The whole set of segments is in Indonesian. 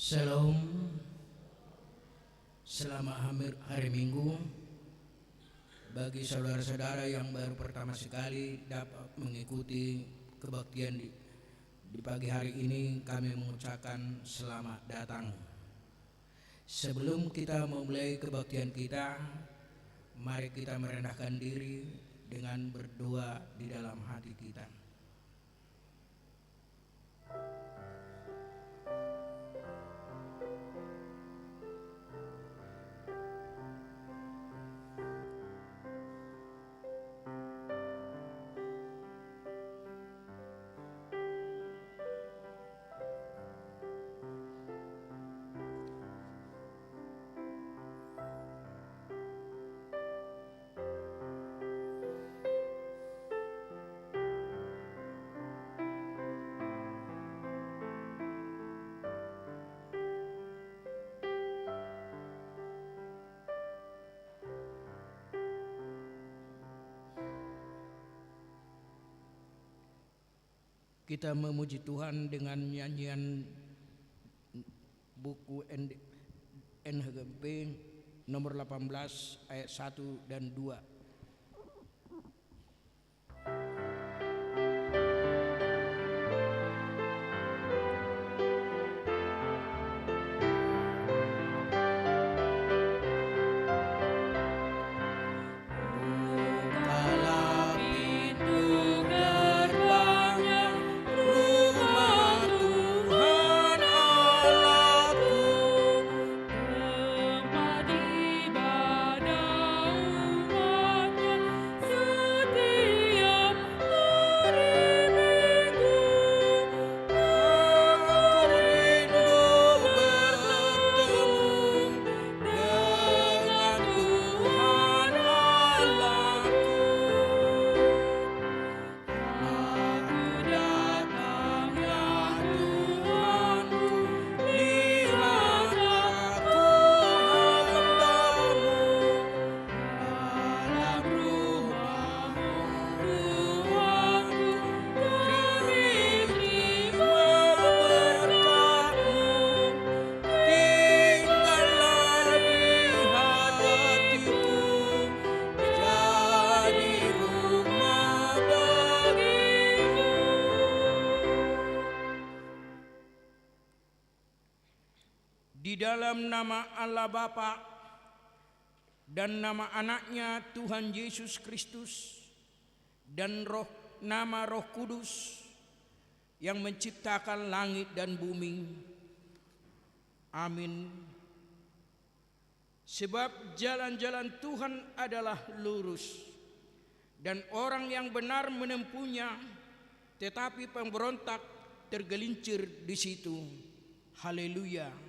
Shalom. Selamat hari Minggu. Bagi saudara-saudara yang baru pertama sekali dapat mengikuti kebaktian di pagi hari ini, kami mengucapkan selamat datang. Sebelum kita memulai kebaktian kita, mari kita merendahkan diri dengan berdoa di dalam hati kita. Kita memuji Tuhan dengan nyanyian buku NHGP nomor 18 ayat 1 dan 2. Di dalam nama Allah Bapa dan nama anaknya Tuhan Yesus Kristus dan nama Roh Kudus yang menciptakan langit dan bumi. Amin. Sebab jalan-jalan Tuhan adalah lurus dan orang yang benar menempuhnya, tetapi pemberontak tergelincir di situ. Haleluya.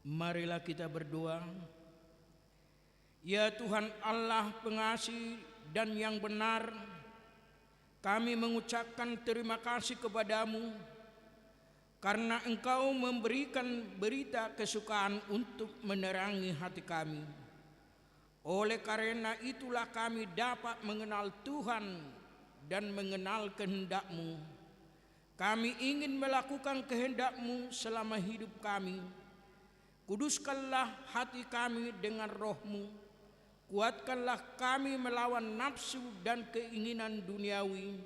Marilah kita berdoa. Ya Tuhan Allah pengasih dan yang benar, kami mengucapkan terima kasih kepadamu karena Engkau memberikan berita kesukaan untuk menerangi hati kami. Oleh karena itulah kami dapat mengenal Tuhan dan mengenal kehendak-Mu. Kami ingin melakukan kehendak-Mu selama hidup kami. Kuduskanlah hati kami dengan Roh-Mu. Kuatkanlah kami melawan nafsu dan keinginan duniawi.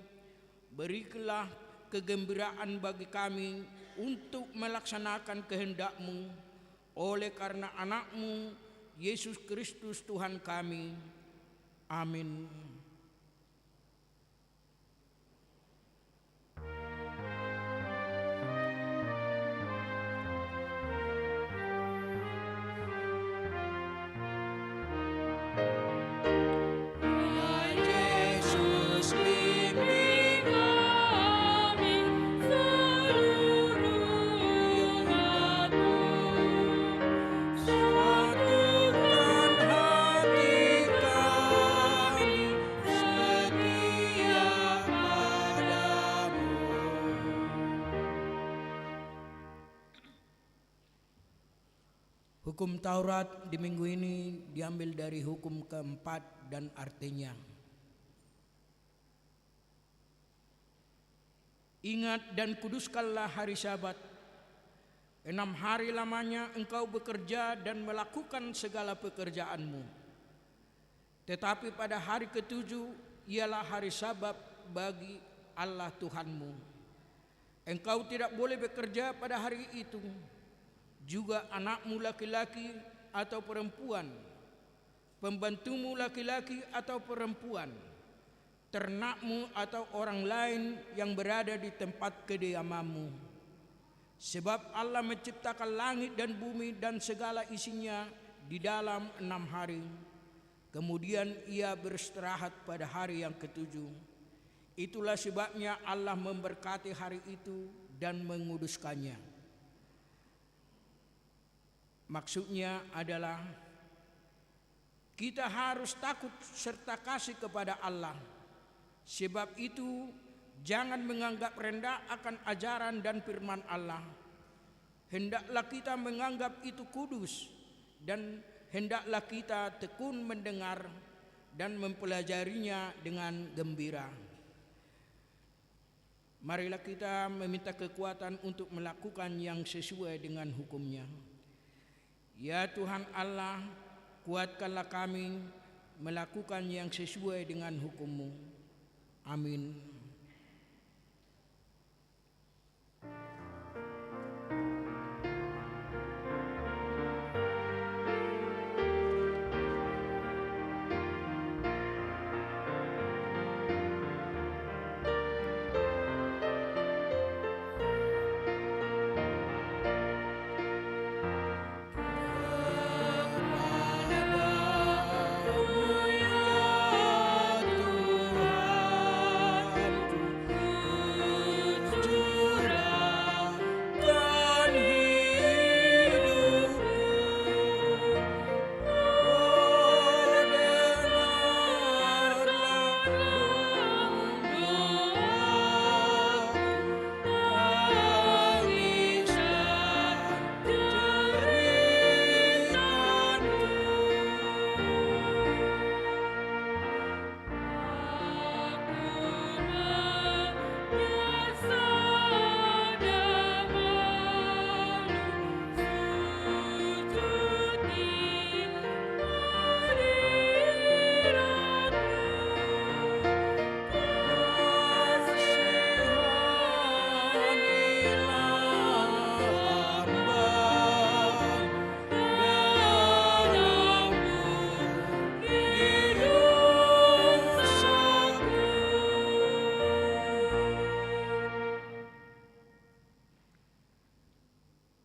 Berikanlah kegembiraan bagi kami untuk melaksanakan kehendak-Mu. Oleh karena anak-Mu Yesus Kristus Tuhan kami. Amin. Satukan hati kami Hukum Taurat di minggu ini diambil dari hukum keempat dan artinya: ingat dan kuduskanlah hari Sabat. 6 hari lamanya engkau bekerja dan melakukan segala pekerjaanmu. Tetapi pada hari ketujuh ialah hari Sabat bagi Allah Tuhanmu. Engkau tidak boleh bekerja pada hari itu, juga anakmu laki-laki atau perempuan, pembantumu laki-laki atau perempuan, ternakmu atau orang lain yang berada di tempat kediamanmu. Sebab Allah menciptakan langit dan bumi dan segala isinya di dalam 6 hari. Kemudian ia beristirahat pada hari yang ketujuh. Itulah sebabnya Allah memberkati hari itu dan menguduskannya. Maksudnya adalah kita harus takut serta kasih kepada Allah. Sebab itu jangan menganggap rendah akan ajaran dan firman Allah. Hendaklah kita menganggap itu kudus, dan hendaklah kita tekun mendengar dan mempelajarinya dengan gembira. Marilah kita meminta kekuatan untuk melakukan yang sesuai dengan hukum-Nya. Ya Tuhan Allah, kuatkanlah kami melakukan yang sesuai dengan hukum-Mu. Amin.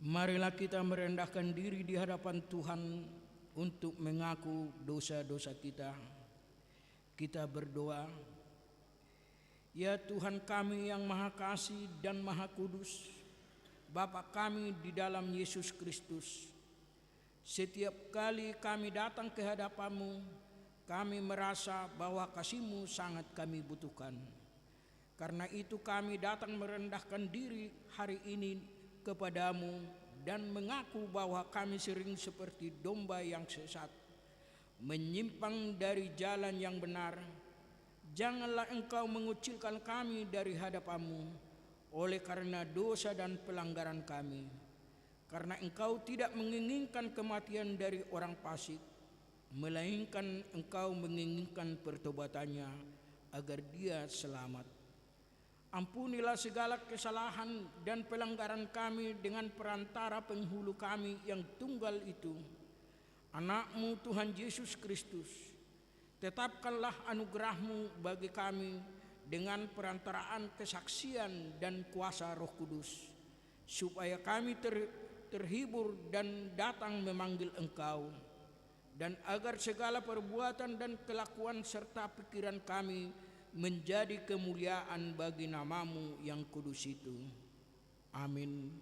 Marilah kita merendahkan diri di hadapan Tuhan untuk mengaku dosa-dosa kita. Kita berdoa. Ya Tuhan kami yang Maha Kasih dan Maha Kudus, Bapa kami di dalam Yesus Kristus, setiap kali kami datang ke hadapan-Mu, kami merasa bahwa kasih-Mu sangat kami butuhkan. Karena itu kami datang merendahkan diri hari ini kepadamu dan mengaku bahwa kami sering seperti domba yang sesat, menyimpang dari jalan yang benar. Janganlah Engkau mengucilkan kami dari hadapan-Mu oleh karena dosa dan pelanggaran kami. Karena Engkau tidak menginginkan kematian dari orang fasik, melainkan Engkau menginginkan pertobatannya agar dia selamat. Ampunilah segala kesalahan dan pelanggaran kami dengan perantara penghulu kami yang tunggal itu, Anak-Mu Tuhan Yesus Kristus. Tetapkanlah anugerah-Mu bagi kami dengan perantaraan kesaksian dan kuasa Roh Kudus, supaya kami terhibur dan datang memanggil Engkau, dan agar segala perbuatan dan kelakuan serta pikiran kami menjadi kemuliaan bagi nama-Mu yang kudus itu. Amin.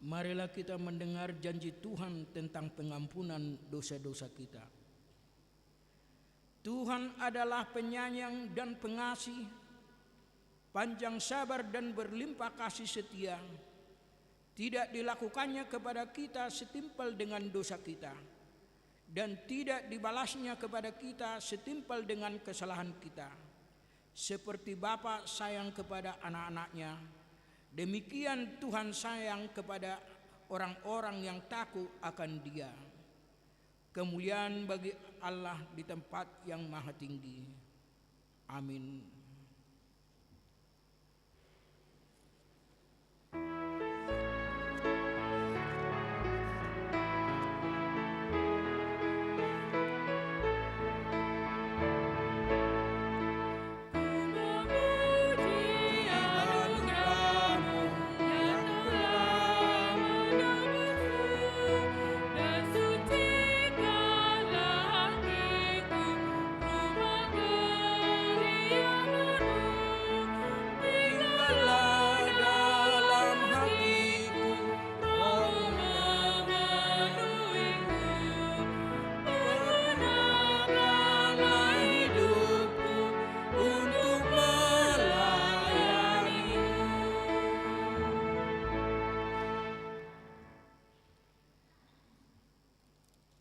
Marilah kita mendengar janji Tuhan tentang pengampunan dosa-dosa kita. Tuhan adalah penyayang dan pengasih, panjang sabar dan berlimpah kasih setia. Tidak dilakukannya kepada kita setimpal dengan dosa kita, dan tidak dibalasnya kepada kita setimpal dengan kesalahan kita. Seperti Bapa sayang kepada anak-anaknya, demikian Tuhan sayang kepada orang-orang yang takut akan Dia. Kemuliaan bagi Allah di tempat yang maha tinggi. Amin.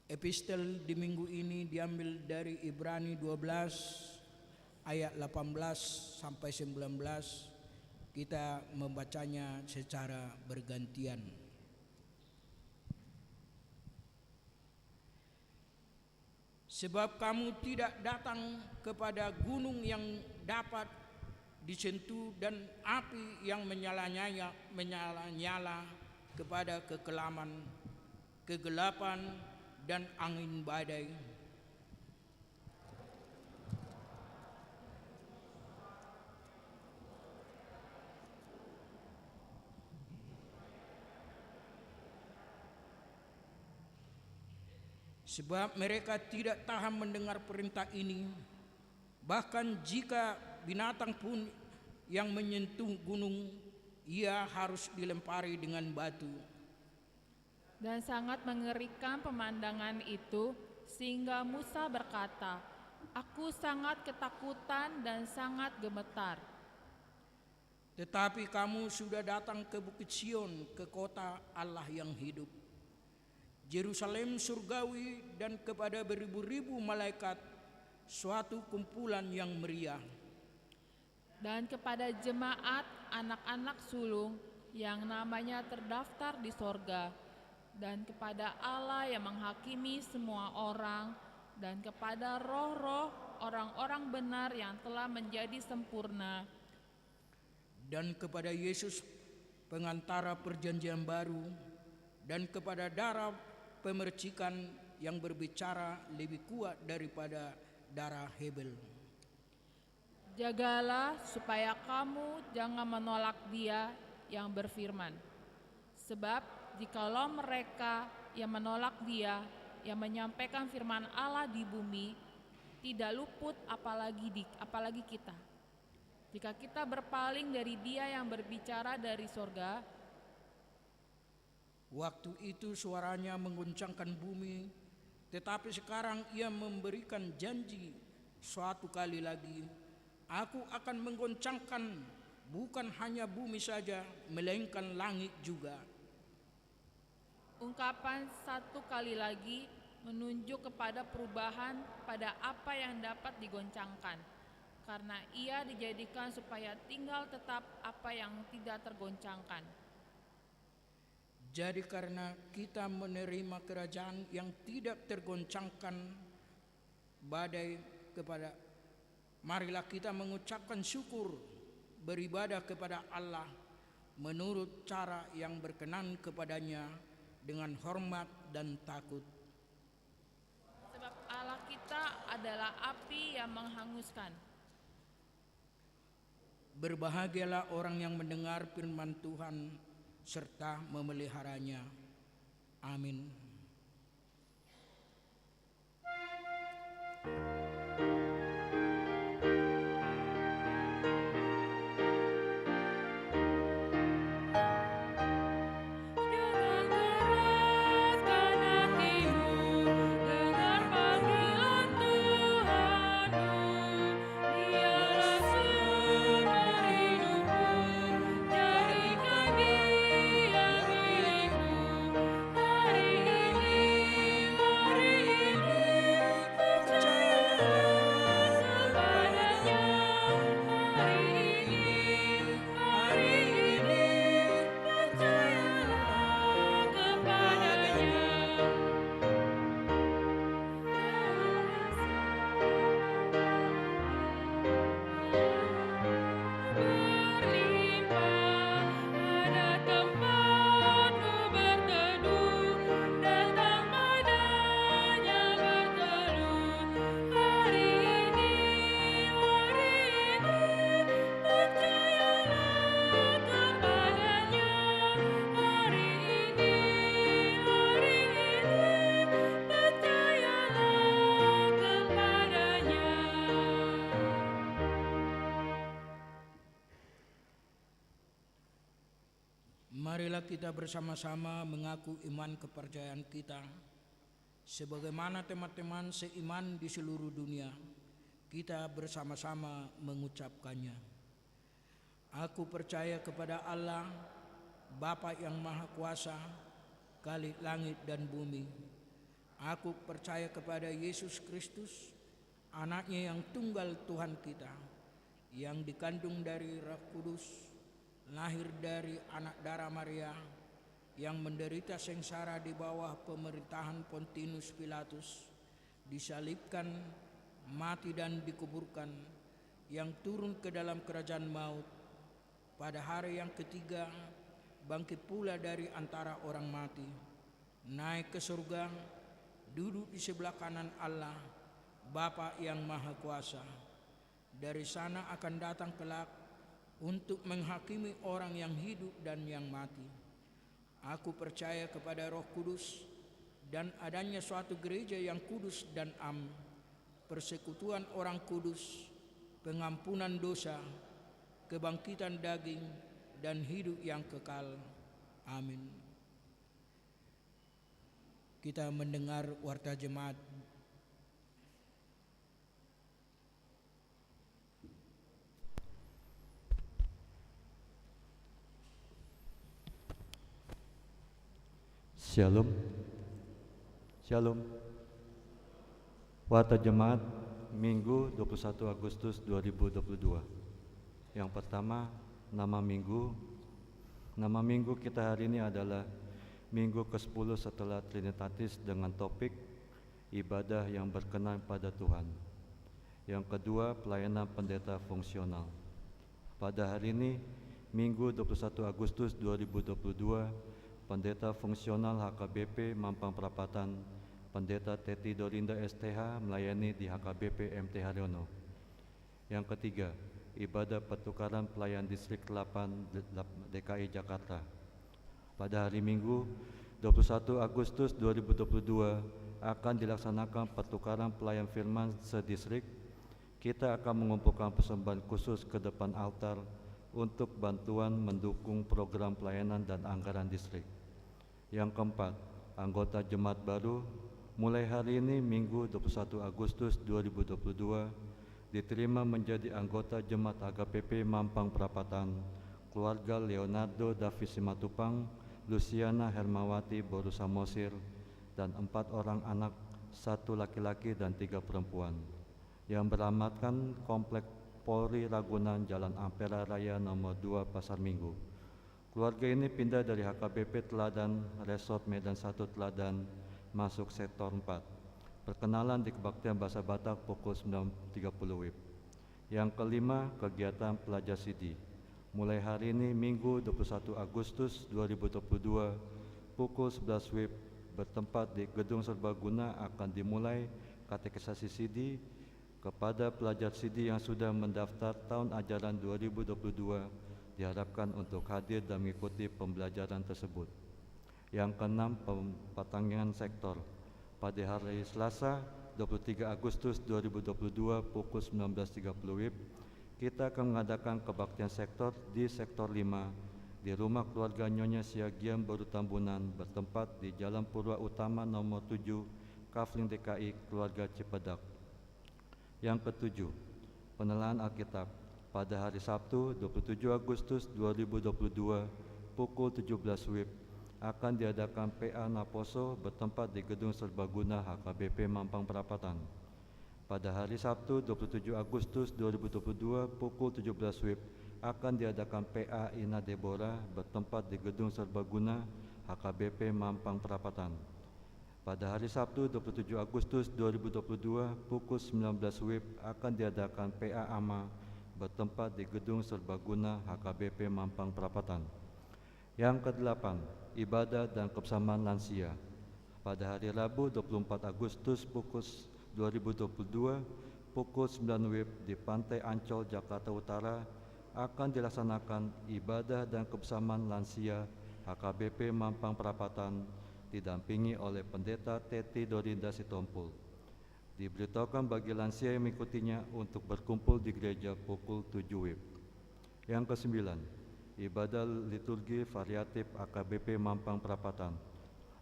Epistel di minggu ini diambil dari Ibrani 12 ayat 18 sampai 19. Kita membacanya secara bergantian. Sebab kamu tidak datang kepada gunung yang dapat disentuh dan api yang menyala-nyala kepada kegelapan dan angin badai. Sebab mereka tidak tahan mendengar perintah ini. Bahkan jika binatang pun yang menyentuh gunung, ia harus dilempari dengan batu. Dan sangat mengerikan pemandangan itu, sehingga Musa berkata, "Aku sangat ketakutan dan sangat gemetar." Tetapi kamu sudah datang ke Bukit Sion, ke kota Allah yang hidup, Yerusalem surgawi, dan kepada beribu-ribu malaikat, suatu kumpulan yang meriah. Dan kepada jemaat anak-anak sulung yang namanya terdaftar di sorga, dan kepada Allah yang menghakimi semua orang, dan kepada roh-roh orang-orang benar yang telah menjadi sempurna, dan kepada Yesus pengantara perjanjian baru, dan kepada darah pemercikan yang berbicara lebih kuat daripada darah Hebel. Jagalah supaya kamu jangan menolak Dia yang berfirman. Sebab jikalau mereka yang menolak Dia yang menyampaikan firman Allah di bumi, tidak luput apalagi kita. Jika kita berpaling dari Dia yang berbicara dari sorga. Waktu itu suaranya mengguncangkan bumi, tetapi sekarang Ia memberikan janji suatu kali lagi, Aku akan menggoncangkan bukan hanya bumi saja, melainkan langit juga. Ungkapan satu kali lagi menunjuk kepada perubahan pada apa yang dapat digoncangkan, karena Ia dijadikan supaya tinggal tetap apa yang tidak tergoncangkan. Jadi karena kita menerima kerajaan yang tidak tergoncangkan badai marilah kita mengucapkan syukur, beribadah kepada Allah menurut cara yang berkenan kepadanya dengan hormat dan takut. Sebab Allah kita adalah api yang menghanguskan. Berbahagialah orang yang mendengar firman Tuhan serta memeliharanya. Amin. Jangan Marilah kita bersama-sama mengaku iman kepercayaan kita. Sebagaimana teman-teman seiman di seluruh dunia, kita bersama-sama mengucapkannya. Aku percaya kepada Allah, Bapa yang Maha Kuasa, Khalik langit dan bumi. Aku percaya kepada Yesus Kristus, Anaknya yang tunggal Tuhan kita, yang dikandung dari Roh Kudus, lahir dari anak darah Maria, yang menderita sengsara di bawah pemerintahan Pontius Pilatus, disalibkan, mati dan dikuburkan, yang turun ke dalam kerajaan maut, pada hari yang ketiga bangkit pula dari antara orang mati, naik ke surga, duduk di sebelah kanan Allah, Bapa yang Maha Kuasa. Dari sana akan datang kelak untuk menghakimi orang yang hidup dan yang mati. Aku percaya kepada Roh Kudus dan adanya suatu gereja yang kudus dan am, persekutuan orang kudus, pengampunan dosa, kebangkitan daging, dan hidup yang kekal. Amin. Kita mendengar warta jemaat. Shalom. Shalom. Warta Jemaat Minggu 21 Agustus 2022. Yang pertama, nama minggu. Nama minggu kita hari ini adalah Minggu ke-10 setelah Trinitatis dengan topik ibadah yang berkenan pada Tuhan. Yang kedua, pelayanan pendeta fungsional. Pada hari ini, Minggu 21 Agustus 2022, Pendeta Fungsional HKBP Mampang Perapatan, Pendeta Teti Dorinda STH melayani di HKBP MT Haryono. Yang ketiga, ibadah pertukaran pelayan distrik 8 DKI Jakarta. Pada hari Minggu 21 Agustus 2022 akan dilaksanakan pertukaran pelayan firman sedistrik. Kita akan mengumpulkan persembahan khusus ke depan altar untuk bantuan mendukung program pelayanan dan anggaran distrik. Yang keempat, anggota jemaat baru mulai hari ini Minggu 21 Agustus 2022 diterima menjadi anggota jemaat HKBP Mampang Perapatan, keluarga Leonardo David Simatupang, Luciana Hermawati Boru Samosir, dan 4 orang anak, 1 laki-laki dan 3 perempuan, yang beralamatkan Komplek Polri Ragunan, Jalan Ampera Raya nomor 2 Pasar Minggu. Keluarga ini pindah dari HKBP Teladan Resort Medan 1 Teladan masuk sektor 4. Perkenalan di Kebaktian Bahasa Batak pukul 9.30 WIB. Yang kelima, kegiatan pelajar CD. Mulai hari ini Minggu 21 Agustus 2022 pukul 11 WIB bertempat di Gedung Serbaguna akan dimulai katekisasi CD kepada pelajar CD yang sudah mendaftar tahun ajaran 2022 diharapkan untuk hadir dan mengikuti pembelajaran tersebut. Yang keenam, pertandingan sektor. Pada hari Selasa 23 Agustus 2022 pukul 19.30 WIB, kita akan mengadakan kebaktian sektor di sektor 5 di rumah keluarga Nyonya Siagian Baru Tambunan bertempat di Jalan Purwa Utama nomor 7 Kafling DKI Keluarga Cipedak. Yang ketujuh, penelaan Alkitab. Pada hari Sabtu 27 Agustus 2022 pukul 17 WIB akan diadakan PA Naposo bertempat di Gedung Serbaguna HKBP Mampang Perapatan. Pada hari Sabtu 27 Agustus 2022 pukul 17 WIB akan diadakan PA Ina Deborah bertempat di Gedung Serbaguna HKBP Mampang Perapatan. Pada hari Sabtu 27 Agustus 2022 pukul 19 WIB akan diadakan PA AMA bertempat di Gedung Serbaguna HKBP Mampang Perapatan. Yang kedelapan, ibadah dan kebersamaan lansia. Pada hari Rabu 24 Agustus pukul 2022 pukul 9 WIB di Pantai Ancol, Jakarta Utara akan dilaksanakan ibadah dan kebersamaan lansia HKBP Mampang Perapatan didampingi oleh Pendeta Teti Dorinda Sitompul. Diberitahukan bagi lansia yang mengikutinya untuk berkumpul di gereja pukul 7 WIB. Yang kesembilan, ibadah liturgi variatif AKBP Mampang Perapatan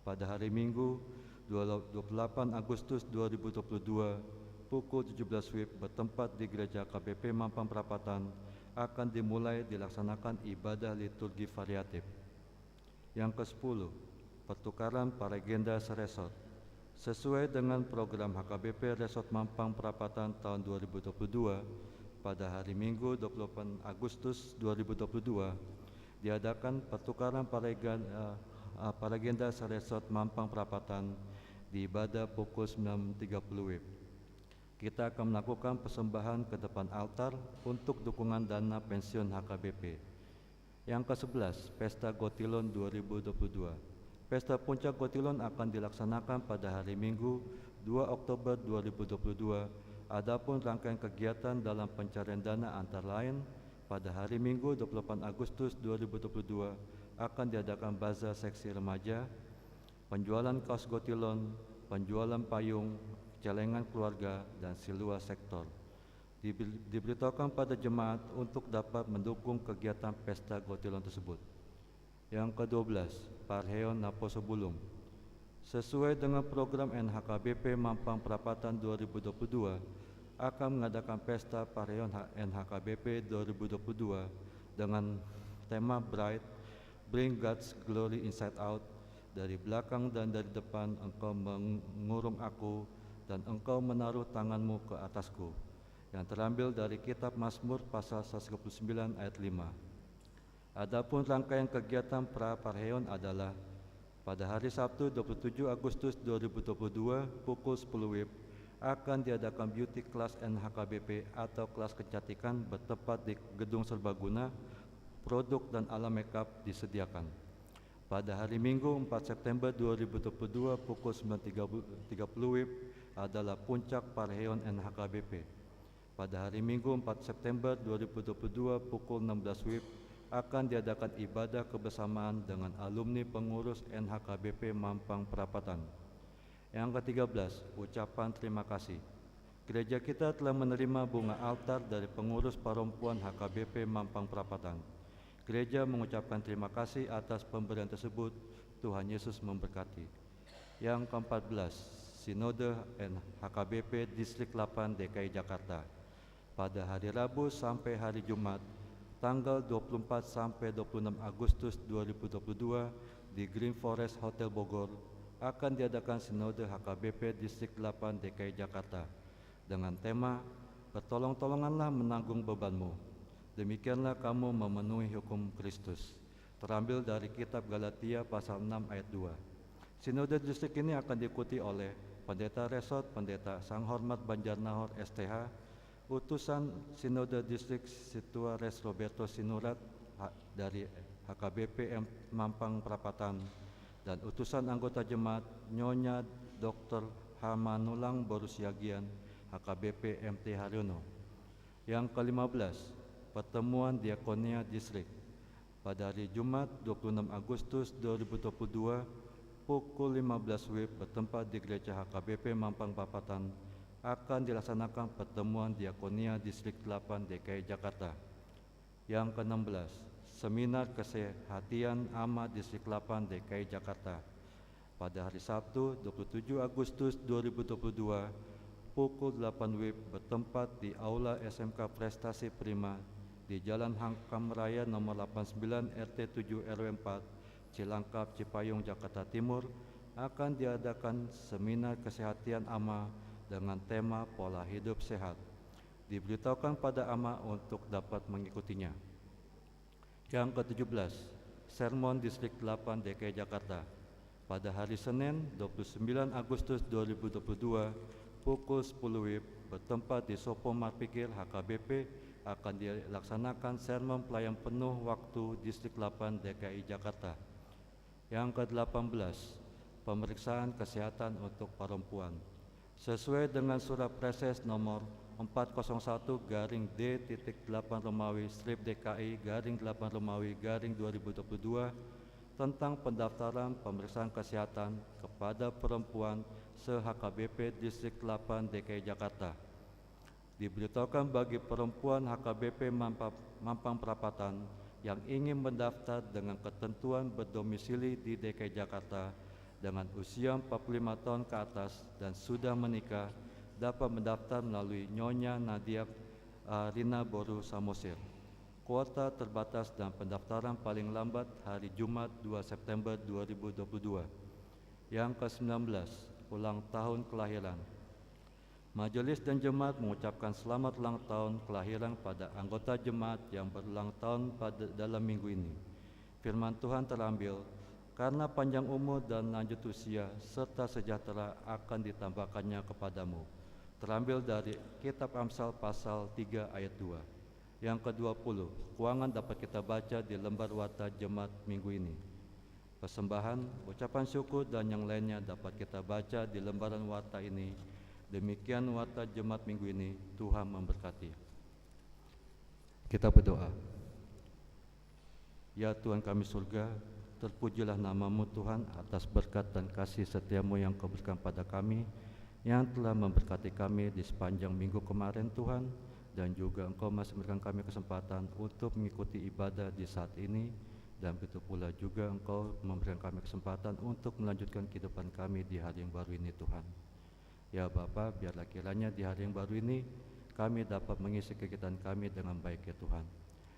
pada hari Minggu 28 Agustus 2022 pukul 17 WIB bertempat di Gereja AKBP Mampang Perapatan akan dimulai dilaksanakan ibadah liturgi variatif. Yang ke-10, pertukaran paragenda seresort. Sesuai dengan program HKBP Resort Mampang Perapatan tahun 2022, pada hari Minggu 28 Agustus 2022 diadakan pertukaran paragenda seresort Mampang Perapatan di ibadah pukul 9.30 WIB. Kita akan melakukan persembahan ke depan altar untuk dukungan dana pensiun HKBP. Yang ke-11, Pesta Gotilon 2022. Pesta Puncak Gotilon akan dilaksanakan pada hari Minggu 2 Oktober 2022. Adapun rangkaian kegiatan dalam pencarian dana antara lain pada hari Minggu 28 Agustus 2022 akan diadakan bazar seksi remaja, penjualan kaos Gotilon, penjualan payung, celengan keluarga, dan silua sektor. Diberitahukan pada jemaat untuk dapat mendukung kegiatan Pesta Gotilon tersebut. Yang ke-12, Parheon Naposo Bulung. Sesuai dengan program NHKBP Mampang Perapatan 2022 akan mengadakan Pesta Parheon NHKBP 2022 dengan tema Bright, Bring God's Glory Inside Out. Dari belakang dan dari depan engkau mengurung aku, dan engkau menaruh tanganmu ke atasku. Yang terambil dari kitab Mazmur pasal 139 ayat 5. Adapun rangkaian kegiatan Parheon adalah pada hari Sabtu 27 Agustus 2022 pukul 10 WIB akan diadakan beauty class NHKBP atau kelas kecantikan bertempat di Gedung Serbaguna. Produk dan alat makeup disediakan. Pada hari Minggu 4 September 2022 pukul 9.30 WIB adalah puncak Parheon NHKBP. Pada hari Minggu 4 September 2022 pukul 16 WIB akan diadakan ibadah kebersamaan dengan alumni pengurus NHKBP Mampang Perapatan. Yang ke-13, ucapan terima kasih. Gereja kita telah menerima bunga altar dari pengurus perempuan HKBP Mampang Perapatan. Gereja mengucapkan terima kasih atas pemberian tersebut. Tuhan Yesus memberkati. Yang ke-14, Sinode NHKBP Distrik 8 DKI Jakarta. Pada hari Rabu sampai hari Jumat, tanggal 24 sampai 26 Agustus 2022 di Green Forest Hotel Bogor akan diadakan Sinode HKBP Distrik 8 DKI Jakarta dengan tema Bertolong-tolonganlah menanggung bebanmu, demikianlah kamu memenuhi hukum Kristus, terambil dari kitab Galatia pasal 6 ayat 2. Sinode distrik ini akan diikuti oleh Pendeta Resort, Pendeta Sang Hormat Banjarnahor STH, utusan Sinode Distrik Situa Res Roberto Sinurat dari HKBP Mampang Perapatan, dan utusan anggota jemaat Nyonya Dr. Hamanulang Borusiagian HKBP MT Haryono. Yang ke-15, pertemuan Diakonia Distrik. Pada hari Jumat 26 Agustus 2022 pukul 15 WIB bertempat di Gereja HKBP Mampang Perapatan akan dilaksanakan pertemuan Diakonia Distrik 8 DKI Jakarta. Yang ke-16, seminar kesehatian AMA Distrik 8 DKI Jakarta. Pada hari Sabtu 27 Agustus 2022 pukul 8 WIB bertempat di Aula SMK Prestasi Prima di Jalan Hangkam Raya nomor 89 RT 7 RW 4 Cilangkap Cipayung Jakarta Timur akan diadakan seminar kesehatan AMA dengan tema pola hidup sehat. Diberitahukan pada AMA untuk dapat mengikutinya. Yang ke-17, Sermon Distrik 8 DKI Jakarta. Pada hari Senin 29 Agustus 2022 pukul 10 WIB bertempat di Sopo Marpikir HKBP akan dilaksanakan sermon pelayan penuh waktu Distrik 8 DKI Jakarta. Yang ke-18, pemeriksaan kesehatan untuk perempuan. Sesuai dengan surat preses nomor 401-D-8-DKI-8-2022 tentang pendaftaran pemeriksaan kesehatan kepada perempuan se-HKBP Distrik 8 DKI Jakarta. Diberitahukan bagi perempuan HKBP Mampang Perapatan yang ingin mendaftar dengan ketentuan berdomisili di DKI Jakarta dengan usia 45 tahun ke atas dan sudah menikah dapat mendaftar melalui Nyonya Nadia Rina Boru Samosir. Kuota terbatas dan pendaftaran paling lambat hari Jumat 2 September 2022. Yang ke-19, ulang tahun kelahiran. Majelis dan jemaat mengucapkan selamat ulang tahun kelahiran pada anggota jemaat yang berulang tahun pada dalam minggu ini. Firman Tuhan terambil, karena panjang umur dan lanjut usia serta sejahtera akan ditambahkannya kepadamu. Terambil dari Kitab Amsal pasal 3 ayat 2. Yang ke-20, keuangan dapat kita baca di lembar warta jemaat minggu ini. Persembahan, ucapan syukur dan yang lainnya dapat kita baca di lembaran warta ini. Demikian warta jemaat minggu ini. Tuhan memberkati. Kita berdoa. Ya Tuhan kami surga, terpujilah nama-Mu Tuhan atas berkat dan kasih setia-Mu yang Kau berikan pada kami, yang telah memberkati kami di sepanjang minggu kemarin Tuhan, dan juga Engkau masih memberikan kami kesempatan untuk mengikuti ibadah di saat ini, dan begitu pula juga Engkau memberikan kami kesempatan untuk melanjutkan kehidupan kami di hari yang baru ini Tuhan. Ya Bapa, biarlah kiranya di hari yang baru ini kami dapat mengisi kegiatan kami dengan baik ya Tuhan.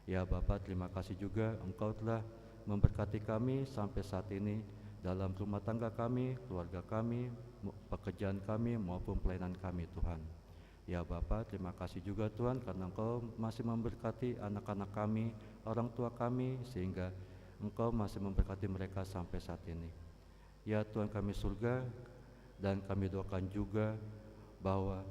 Ya Bapa, terima kasih juga Engkau telah memberkati kami sampai saat ini dalam rumah tangga kami, keluarga kami, pekerjaan kami maupun pelayanan kami Tuhan. Ya Bapa, terima kasih juga Tuhan karena Engkau masih memberkati anak-anak kami, orang tua kami, sehingga Engkau masih memberkati mereka sampai saat ini. Ya Tuhan kami surga, dan kami doakan juga bahwa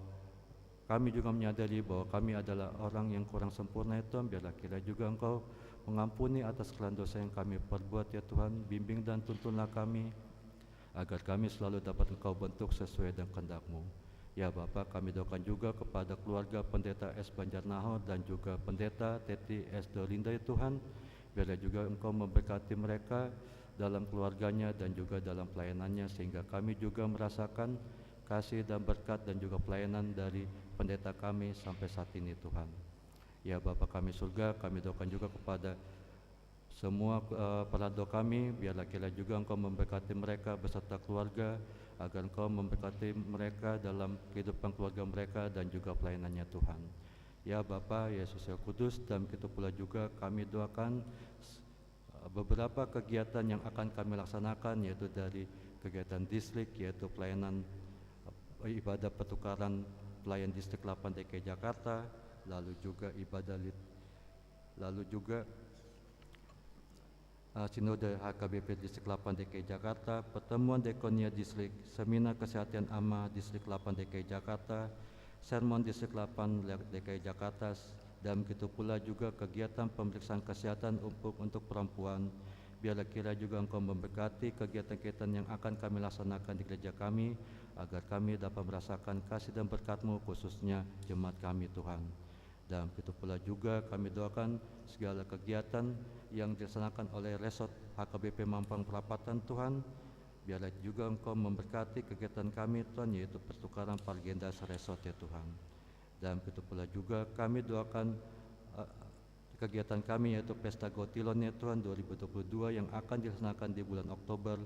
kami juga menyadari bahwa kami adalah orang yang kurang sempurna ya Tuhan. Biarlah kira juga Engkau mengampuni atas kesalahan dosa yang kami perbuat ya Tuhan. Bimbing dan tuntunlah kami agar kami selalu dapat Engkau bentuk sesuai dengan kehendak-Mu. Ya Bapa, kami doakan juga kepada keluarga Pendeta S. Banjarnahor dan juga Pendeta Teti S. Dolinda ya Tuhan. Biarlah juga Engkau memberkati mereka dalam keluarganya dan juga dalam pelayanannya, sehingga kami juga merasakan kasih dan berkat dan juga pelayanan dari pendeta kami sampai saat ini Tuhan. Ya Bapa kami surga, kami doakan juga kepada semua pelado kami, biarlah kira juga Engkau memberkati mereka beserta keluarga, agar Engkau memberkati mereka dalam kehidupan keluarga mereka dan juga pelayanannya Tuhan. Ya Bapa, Yesus yang Kudus, dan begitu pula juga kami doakan beberapa kegiatan yang akan kami laksanakan, yaitu dari kegiatan distrik, yaitu pelayanan ibadah pertukaran pelayan distrik 8 DKI Jakarta, lalu juga Sinode HKBP Distrik 8 DKI Jakarta, pertemuan Dekonia Distrik, seminar kesehatan AMA Distrik 8 DKI Jakarta, sermon Distrik 8 DKI Jakarta, dan begitu pula juga kegiatan pemeriksaan kesehatan untuk perempuan. Biarlah kira juga Engkau memberkati kegiatan-kegiatan yang akan kami laksanakan di gereja kami, agar kami dapat merasakan kasih dan berkat-Mu khususnya jemaat kami Tuhan. Dan begitu pula juga kami doakan segala kegiatan yang dilaksanakan oleh Resort HKBP Mampang Perapatan Tuhan. Biarlah juga Engkau memberkati kegiatan kami Tuhan, yaitu pertukaran pargenda resort ya Tuhan. Dan begitu pula juga kami doakan kegiatan kami, yaitu Pesta Gotilon ya Tuhan 2022 yang akan dilaksanakan di bulan Oktober.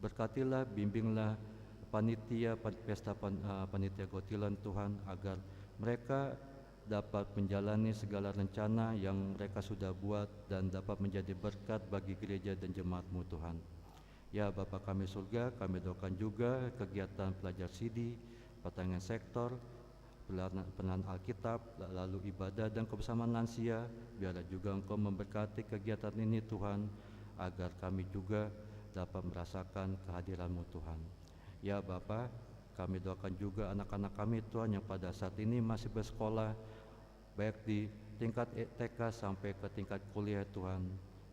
Berkatilah, bimbinglah panitia panitia Gotilon Tuhan, agar mereka dapat menjalani segala rencana yang mereka sudah buat dan dapat menjadi berkat bagi gereja dan jemaat-Mu Tuhan. Ya Bapa kami surga, kami doakan juga kegiatan pelajar CD, pertanian sektor, penahan Alkitab, lalu ibadah dan kebersamaan lansia. Biarlah juga Engkau memberkati kegiatan ini Tuhan, agar kami juga dapat merasakan kehadiran-Mu Tuhan. Ya Bapa, kami doakan juga anak-anak kami Tuhan yang pada saat ini masih bersekolah, baik di tingkat TK sampai ke tingkat kuliah Tuhan.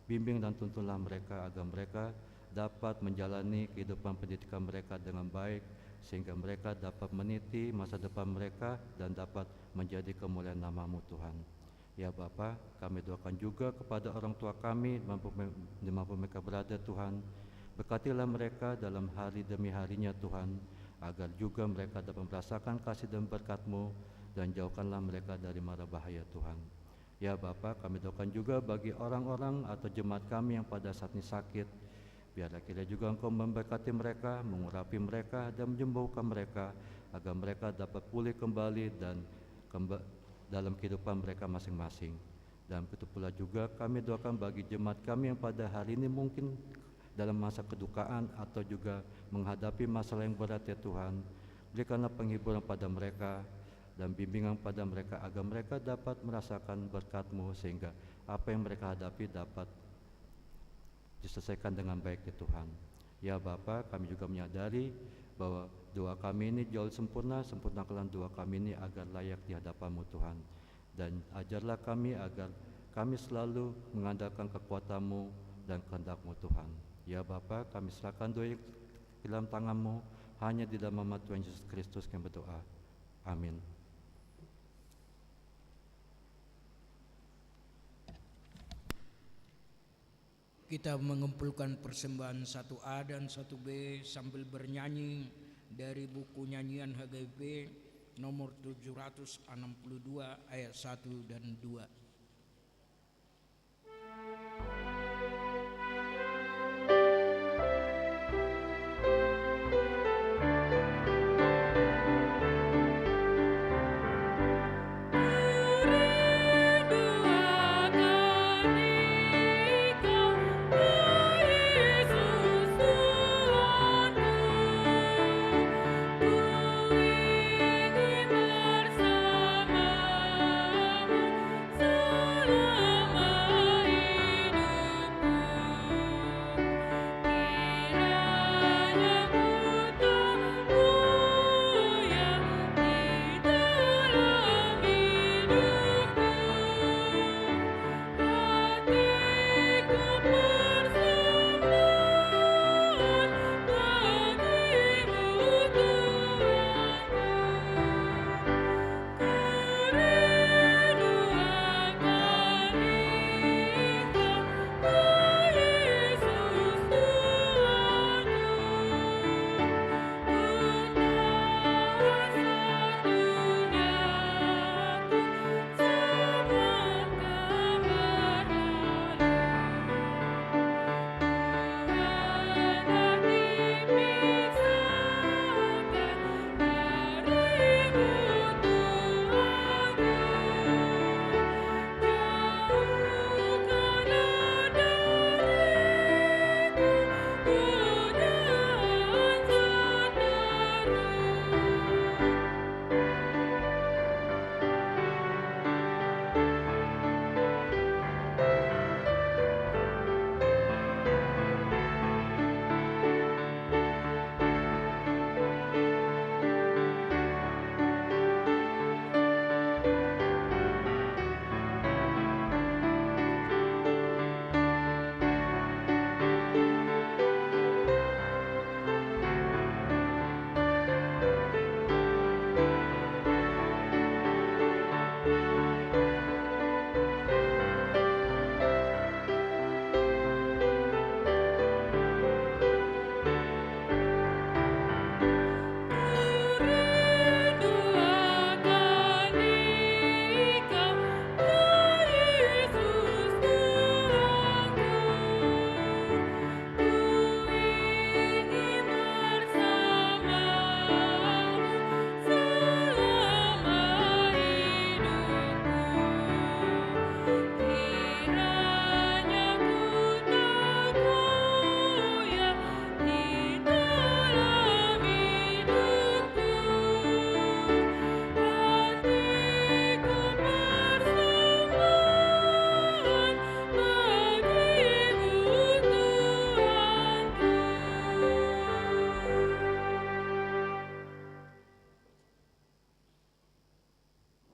Bimbing dan tuntunlah mereka agar mereka dapat menjalani kehidupan pendidikan mereka dengan baik, sehingga mereka dapat meniti masa depan mereka dan dapat menjadi kemuliaan nama-Mu Tuhan. Ya Bapa, kami doakan juga kepada orang tua kami dimanapun mereka berada Tuhan. Berkatilah mereka dalam hari demi harinya Tuhan, agar juga mereka dapat merasakan kasih dan berkat-Mu, dan jauhkanlah mereka dari mara bahaya Tuhan. Ya Bapa, kami doakan juga bagi orang-orang atau jemaat kami yang pada saat ini sakit. Biarlah kiranya juga Engkau memberkati mereka, mengurapi mereka, dan menyembuhkan mereka, agar mereka dapat pulih kembali dan dalam kehidupan mereka masing-masing. Dan begitu pula juga kami doakan bagi jemaat kami yang pada hari ini mungkin dalam masa kedukaan atau juga menghadapi masalah yang berat ya Tuhan. Berikanlah penghiburan pada mereka dan bimbingan pada mereka agar mereka dapat merasakan berkat-Mu sehingga apa yang mereka hadapi dapat diselesaikan dengan baik ya Tuhan. Ya Bapa, kami juga menyadari bahwa doa kami ini jauh sempurna, sempurnakanlah doa kami ini agar layak di hadapan-Mu Tuhan. Dan ajarlah kami agar kami selalu mengandalkan kekuatan-Mu dan kehendak-Mu Tuhan. Ya Bapa, kami serahkan doa ke dalam tangan-Mu, hanya di dalam nama Tuhan Yesus Kristus kami berdoa. Amin. Kita mengumpulkan persembahan 1A dan 1B sambil bernyanyi dari buku nyanyian HGB nomor 762 ayat 1 dan 2.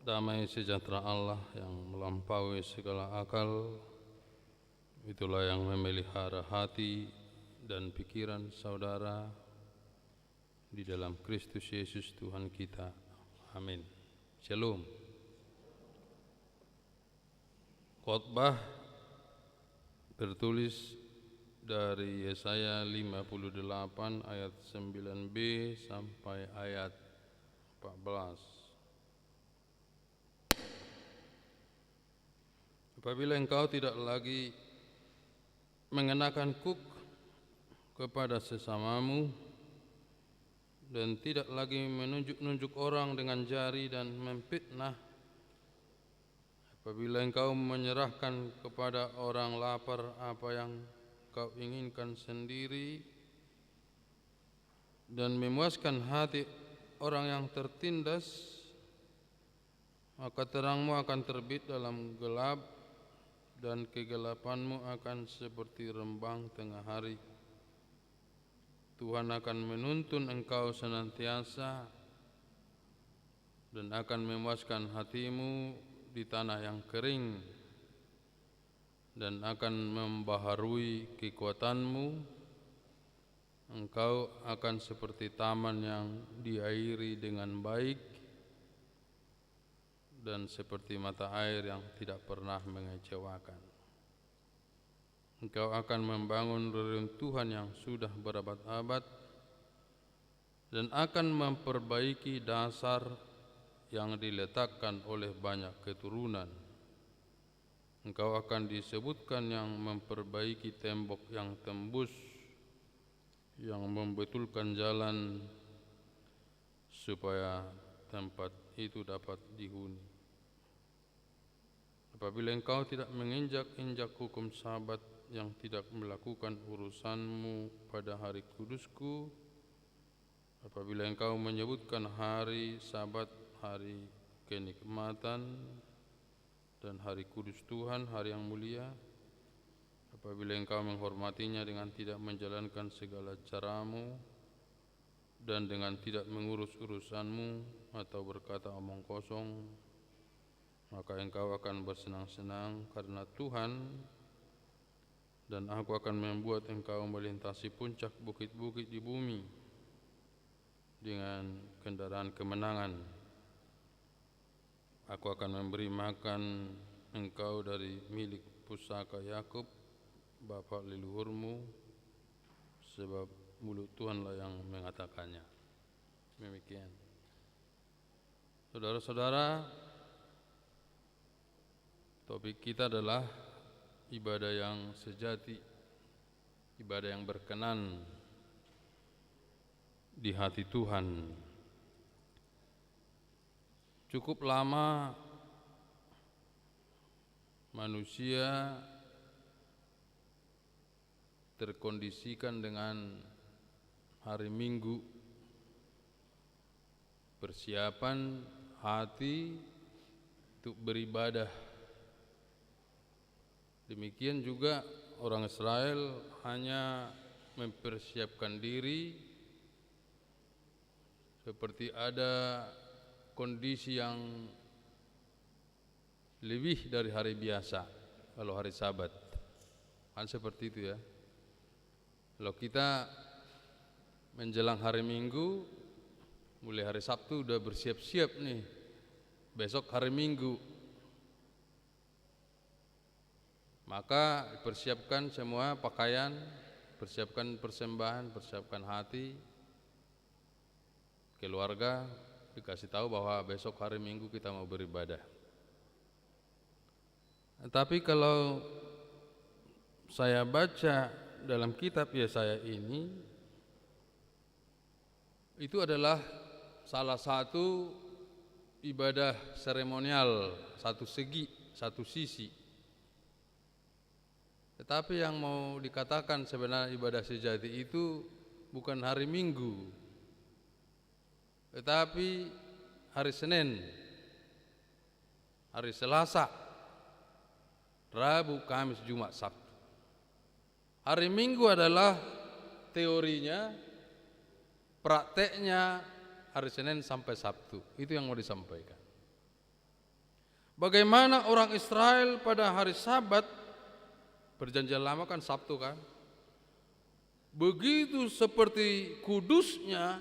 Damai sejahtera Allah yang melampaui segala akal, itulah yang memelihara hati dan pikiran saudara di dalam Kristus Yesus Tuhan kita. Amin. Shalom. Khotbah tertulis dari Yesaya 58 ayat 9b sampai ayat 14. apabila engkau tidak lagi mengenakan kuk kepada sesamamu dan tidak lagi menunjuk-nunjuk orang dengan jari dan memfitnah, apabila engkau menyerahkan kepada orang lapar apa yang kau inginkan sendiri dan memuaskan hati orang yang tertindas, maka terangmu akan terbit dalam gelap dan kegelapanmu akan seperti rembang tengah hari. Tuhan akan menuntun engkau senantiasa dan akan memuaskan hatimu di tanah yang kering dan akan membaharui kekuatanmu. Engkau akan seperti taman yang diairi dengan baik dan seperti mata air yang tidak pernah mengecewakan. Engkau akan membangun reruntuhan yang sudah berabad-abad dan akan memperbaiki dasar yang diletakkan oleh banyak keturunan. Engkau akan disebutkan yang memperbaiki tembok yang tembus, yang membetulkan jalan supaya tempat itu dapat dihuni. Apabila engkau tidak menginjak-injak hukum Sabat yang tidak melakukan urusanmu pada hari kudusku, apabila engkau menyebutkan hari Sabat hari kenikmatan dan hari kudus Tuhan, hari yang mulia, apabila engkau menghormatinya dengan tidak menjalankan segala caramu dan dengan tidak mengurus urusanmu atau berkata omong kosong, maka engkau akan bersenang-senang karena Tuhan, dan aku akan membuat engkau melintasi puncak bukit-bukit di bumi dengan kendaraan kemenangan. Aku akan memberi makan engkau dari milik pusaka Yakub, bapa leluhurmu, sebab mulut Tuhanlah yang mengatakannya. Demikian. Saudara-saudara, topik kita adalah ibadah yang sejati, ibadah yang berkenan di hati Tuhan. Cukup lama manusia terkondisikan dengan hari Minggu, persiapan hati untuk beribadah. Demikian juga orang Israel hanya mempersiapkan diri seperti ada kondisi yang lebih dari hari biasa. Kalau hari Sabat kan seperti itu ya. Kalau kita menjelang hari Minggu, mulai hari Sabtu udah bersiap-siap nih, besok hari Minggu, maka persiapkan semua pakaian, persiapkan persembahan, persiapkan hati. Keluarga dikasih tahu bahwa besok hari Minggu kita mau beribadah. Tapi kalau saya baca dalam kitab Yesaya ini, itu adalah salah satu ibadah seremonial, satu segi, satu sisi. Tetapi yang mau dikatakan sebenarnya ibadah sejati itu bukan hari Minggu, tetapi hari Senin, hari Selasa, Rabu, Kamis, Jumat, Sabtu. Hari Minggu adalah teorinya, prakteknya hari Senin sampai Sabtu. Itu yang mau disampaikan. Bagaimana orang Israel pada hari Sabat, perjanjian lama kan Sabtu kan, begitu seperti kudusnya,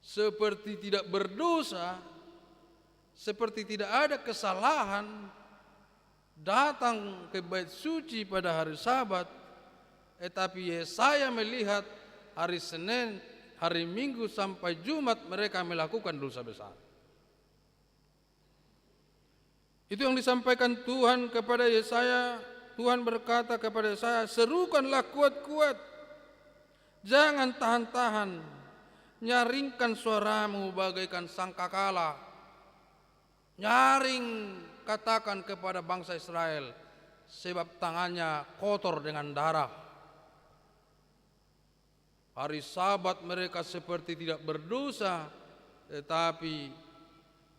seperti tidak berdosa, seperti tidak ada kesalahan, datang ke bait suci pada hari Sabat. Tetapi Yesaya melihat hari Senin, hari Minggu sampai Jumat mereka melakukan dosa besar. Itu yang disampaikan Tuhan kepada Yesaya. Tuhan berkata kepada Yesaya, serukanlah kuat-kuat, jangan tahan-tahan, nyaringkan suaramu bagaikan sangkakala. Nyaring, katakan kepada bangsa Israel, sebab tangannya kotor dengan darah. Hari Sabat mereka seperti tidak berdosa, tetapi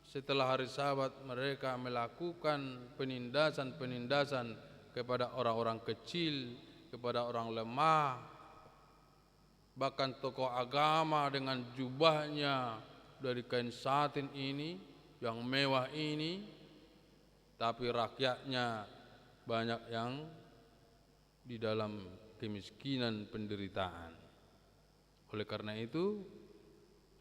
setelah hari Sabat mereka melakukan penindasan-penindasan kepada orang-orang kecil, kepada orang lemah. Bahkan tokoh agama dengan jubahnya dari kain satin ini, yang mewah ini, tapi rakyatnya banyak yang di dalam kemiskinan, penderitaan. Oleh karena itu,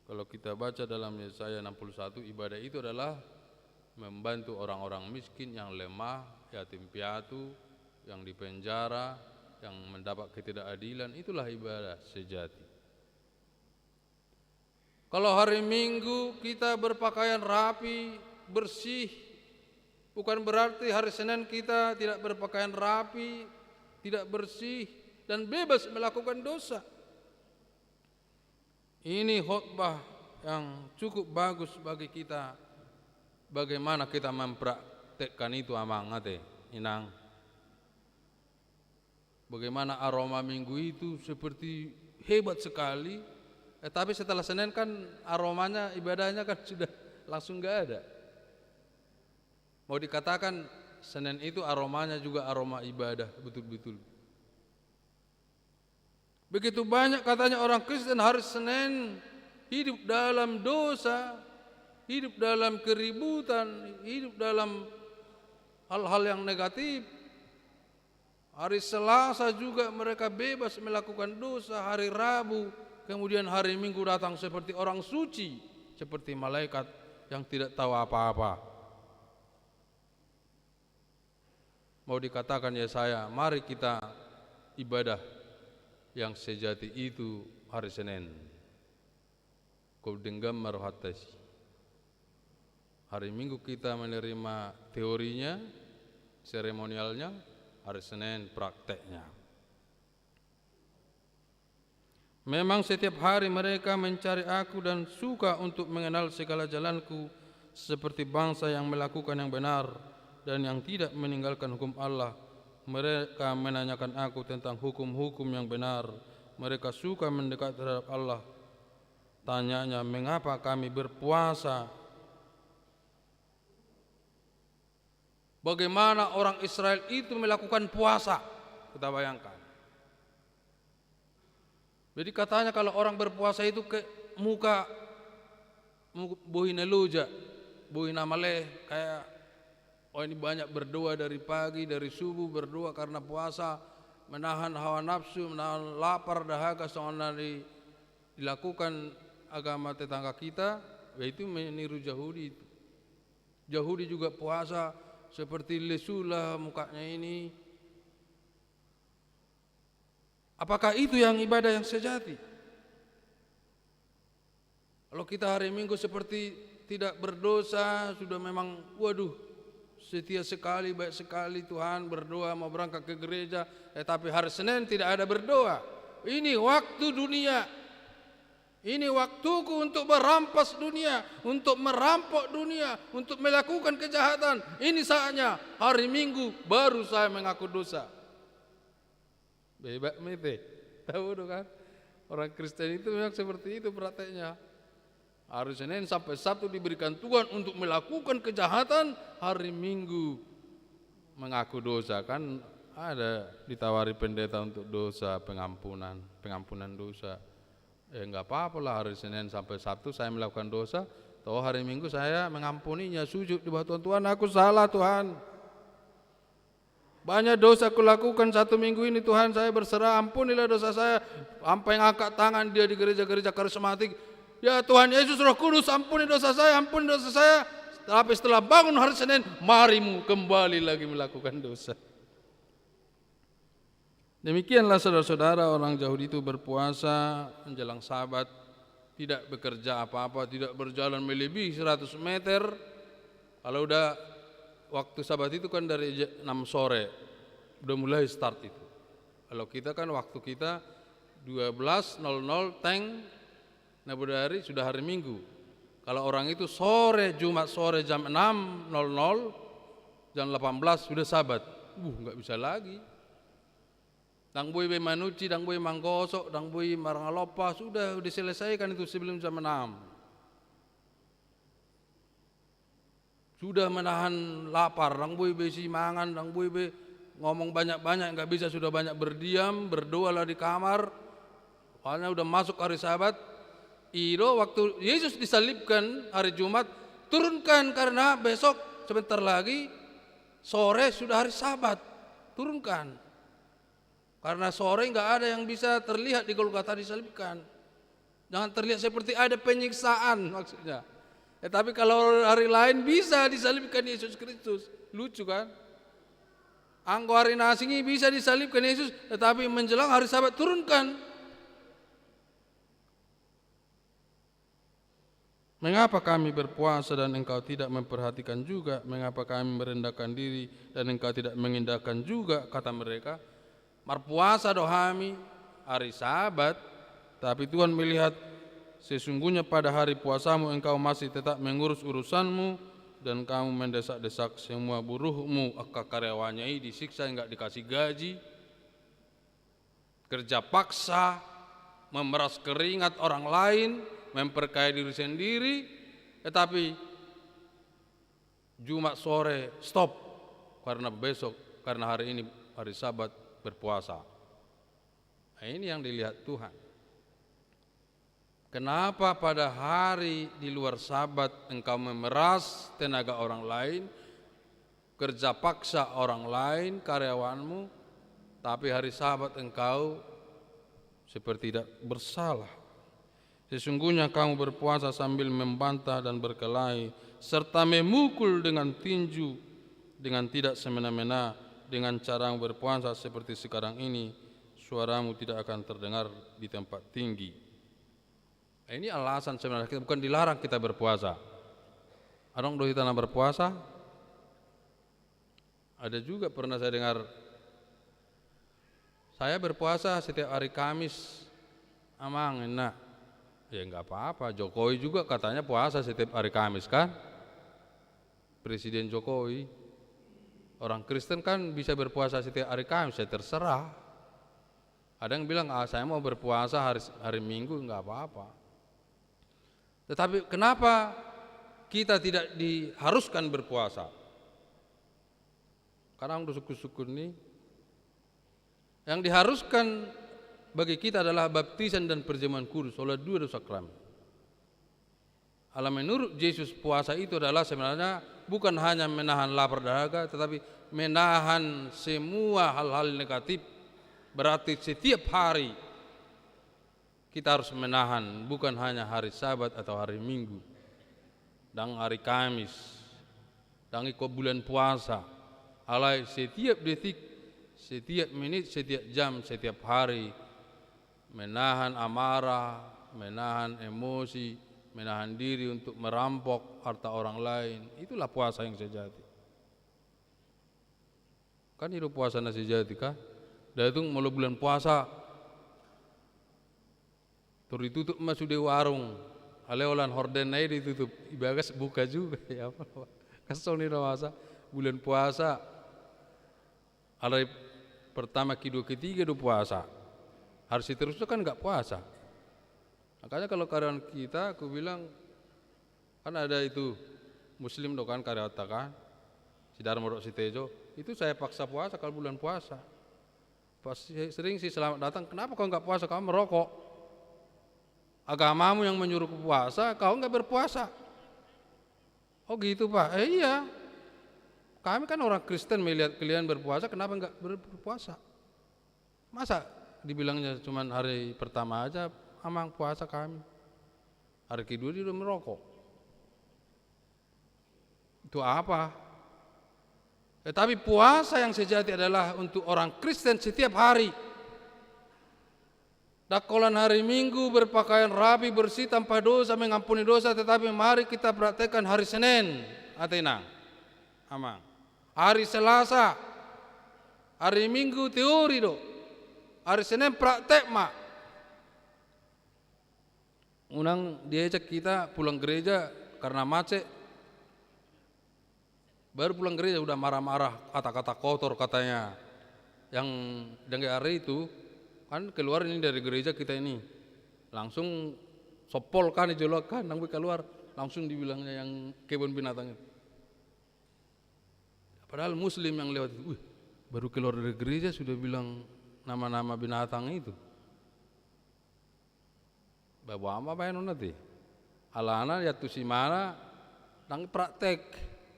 kalau kita baca dalam Yesaya 61, ibadah itu adalah membantu orang-orang miskin yang lemah, yatim piatu, yang dipenjara, yang mendapat ketidakadilan. Itulah ibadah sejati. Kalau hari Minggu kita berpakaian rapi, bersih, bukan berarti hari Senin kita tidak berpakaian rapi, tidak bersih, dan bebas melakukan dosa. Ini khotbah yang cukup bagus bagi kita. Bagaimana kita mempraktekkan itu amangate, inang. Bagaimana aroma Minggu itu seperti hebat sekali. Tapi setelah Senin kan aromanya, ibadahnya kan sudah langsung gak ada. Mau dikatakan Senin itu aromanya juga aroma ibadah, betul-betul. Begitu banyak katanya orang Kristen hari Senin hidup dalam dosa, hidup dalam keributan, hidup dalam hal-hal yang negatif. Hari Selasa juga mereka bebas melakukan dosa. Hari Rabu, kemudian hari Minggu datang seperti orang suci, seperti malaikat yang tidak tahu apa-apa. Mau dikatakan Yesaya, mari kita ibadah yang sejati itu hari Senin. Kul denggam marhatasi. Hari Minggu kita menerima teorinya, seremonialnya, hari Senin prakteknya. Memang setiap hari mereka mencari aku dan suka untuk mengenal segala jalanku, seperti bangsa yang melakukan yang benar dan yang tidak meninggalkan hukum Allah. Mereka menanyakan aku tentang hukum-hukum yang benar. Mereka suka mendekat terhadap Allah. Tanyanya, mengapa kami berpuasa? Bagaimana orang Israel itu melakukan puasa? Kita bayangkan. Jadi katanya kalau orang berpuasa itu ke muka bohineluja, bohinamale, kayak oh ini banyak berdoa dari pagi, dari subuh berdoa karena puasa, menahan hawa nafsu, menahan lapar, dahaga, soalnya dilakukan agama tetangga kita, yaitu meniru Yahudi. Yahudi juga puasa seperti lesulah mukanya ini. Apakah itu yang ibadah yang sejati? Kalau kita hari Minggu seperti tidak berdosa, sudah memang waduh, setia sekali, baik sekali Tuhan, berdoa mau berangkat ke gereja, tapi hari Senin tidak ada berdoa. Ini waktu dunia. Ini waktuku untuk merampas dunia, untuk merampok dunia, untuk melakukan kejahatan. Ini saatnya, hari Minggu baru saya mengaku dosa. Bebas mete. Tahu kan? Orang Kristen itu memang seperti itu prakteknya. Hari Senin sampai Sabtu diberikan Tuhan untuk melakukan kejahatan, hari Minggu mengaku dosa. Kan ada ditawari pendeta untuk dosa, pengampunan dosa. Enggak apa-apa lah, hari Senin sampai Sabtu saya melakukan dosa, toh hari Minggu saya mengampuninya, sujud di bawah Tuhan, aku salah Tuhan. Banyak dosa aku lakukan satu minggu ini Tuhan, saya berserah, ampunilah dosa saya. Sampai ngangkat tangan dia di gereja-gereja karismatik, ya Tuhan Yesus Roh Kudus, ampuni dosa saya, ampuni dosa saya. Tapi setelah bangun hari Senin, marimu kembali lagi melakukan dosa. Demikianlah saudara-saudara, orang Yahudi itu berpuasa menjelang Sabat, tidak bekerja apa-apa, tidak berjalan melebihi 100 meter. Kalau udah waktu Sabat itu kan dari 6 sore, udah mulai start itu. Kalau kita kan waktu kita 12.00 tank, nah hari sudah hari Minggu. Kalau orang itu sore, Jumat sore jam 6.00, jam 18 sudah Sabat. Nggak bisa lagi. Dang bui be manuci, dang bui manggosok, dang bui marangalopa, sudah diselesaikan itu sebelum jam 6. Sudah menahan lapar, dang bui be simangan, dang bui be ngomong banyak-banyak, nggak bisa, sudah banyak berdiam, berdoa lah di kamar. Soalnya udah masuk hari Sabat. Itu waktu Yesus disalibkan hari Jumat, turunkan karena besok sebentar lagi sore sudah hari Sabat, turunkan. Karena sore nggak ada yang bisa terlihat di Golgota disalibkan. Jangan terlihat seperti ada penyiksaan maksudnya. Tapi kalau hari lain bisa disalibkan Yesus Kristus, lucu kan? Angko hari nasingi bisa disalibkan Yesus, tetapi menjelang hari Sabat turunkan. Mengapa kami berpuasa dan engkau tidak memperhatikan juga? Mengapa kami merendahkan diri dan engkau tidak mengindahkan juga? Kata mereka, berpuasa dohami hari Sabat, tapi Tuhan melihat sesungguhnya pada hari puasamu engkau masih tetap mengurus urusanmu dan kamu mendesak-desak semua buruhmu. Karyawannya ini disiksa, enggak dikasih gaji, kerja paksa, memeras keringat orang lain, memperkaya diri sendiri, tetapi Jumat sore stop karena besok, karena hari ini hari Sabat berpuasa. Nah, ini yang dilihat Tuhan. Kenapa pada hari di luar Sabat engkau memeras tenaga orang lain, kerja paksa orang lain, karyawanmu, tapi hari Sabat engkau seperti tidak bersalah? Sesungguhnya kamu berpuasa sambil membantah dan berkelahi, serta memukul dengan tinju, dengan tidak semena-mena, dengan cara berpuasa seperti sekarang ini, suaramu tidak akan terdengar di tempat tinggi. Nah, ini alasan sebenarnya kita bukan dilarang kita berpuasa. Orang dohi tanah berpuasa. Ada juga pernah saya dengar, saya berpuasa setiap hari Kamis, amang enak. Ya enggak apa-apa, Jokowi juga katanya puasa setiap hari Kamis kan? Presiden Jokowi. Orang Kristen kan bisa berpuasa setiap hari Kamis, ya terserah. Ada yang bilang, saya mau berpuasa hari Minggu, enggak apa-apa. Tetapi kenapa kita tidak diharuskan berpuasa? Karena orang suku-suku ini yang diharuskan bagi kita adalah baptisan dan perjamuan kudus oleh dua sakramen. Menurut Yesus puasa itu adalah sebenarnya bukan hanya menahan lapar dahaga, tetapi menahan semua hal-hal negatif. Berarti setiap hari kita harus menahan, bukan hanya hari Sabat atau hari Minggu, dan hari Kamis, dan ikut bulan puasa. Alai setiap detik, setiap menit, setiap jam, setiap hari menahan amarah, menahan emosi, menahan diri untuk merampok harta orang lain. Itulah puasa yang sejati. Kan itu puasa yang sejati kan? Dan itu mulai bulan puasa ditutup masuk di warung. Aleolan horden aja ditutup, ibagas buka juga ya apa? Kesel nih puasa, bulan puasa. Hari pertama, kedua, ketiga do puasa. Hari seterusnya kan enggak puasa. Makanya kalau karyawan kita, aku bilang kan ada itu Muslim do kan karyawan kan, si Darmo si Tejo, itu saya paksa puasa kalau bulan puasa. Pas sering sih selamat datang, kenapa kau enggak puasa? Kamu merokok. Agamamu yang menyuruh puasa, kau enggak berpuasa. Oh gitu Pak, iya. Kami kan orang Kristen melihat kalian berpuasa, kenapa enggak berpuasa? Masa dibilangnya cuma hari pertama aja amang puasa kami, hari kedua dia udah merokok? Itu apa? Tapi puasa yang sejati adalah untuk orang Kristen setiap hari. Dakolan hari Minggu berpakaian rapi bersih tanpa dosa, mengampuni dosa, tetapi mari kita praktekkan hari Senin, Athena, amang. Hari Selasa, hari Minggu teori do, hari Senin praktek mak. Unang diajak kita pulang gereja karena macet. Baru pulang gereja udah marah-marah, kata-kata kotor katanya. Yang dengan hari itu kan keluar ini dari gereja kita ini, langsung sopol kan dijolokkan, nanggu keluar langsung dibilangnya yang kebun binatang itu. Padahal Muslim yang lewat itu, baru keluar dari gereja sudah bilang nama-nama binatang itu. Bawa apa bayar nanti? Alana ya tu si mana, nang praktek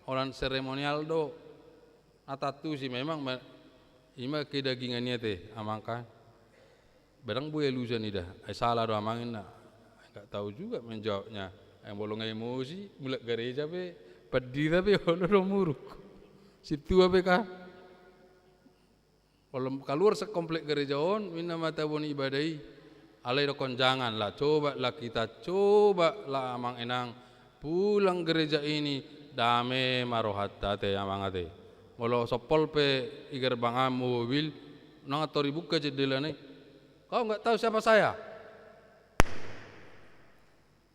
orang seremonial do, atatu si memang ima kedagingannya teh, amangkan. Barang buaya lusan ida, salah do amangin nak, enggak tahu juga menjawabnya. Yang bolong emosi, mulai gereja be, pedih tapi orang muruk. Situ apa kah? Kalau keluar sekomplek gereja on, mina mata bon ibadai. Alai do konjangan lah, coba lah kita, coba lah amang enang pulang gereja ini dame marohat tate amang ate. Walau sopol pe igar bangam mobil, nang atori buka jendela nih. Kau enggak tahu siapa saya?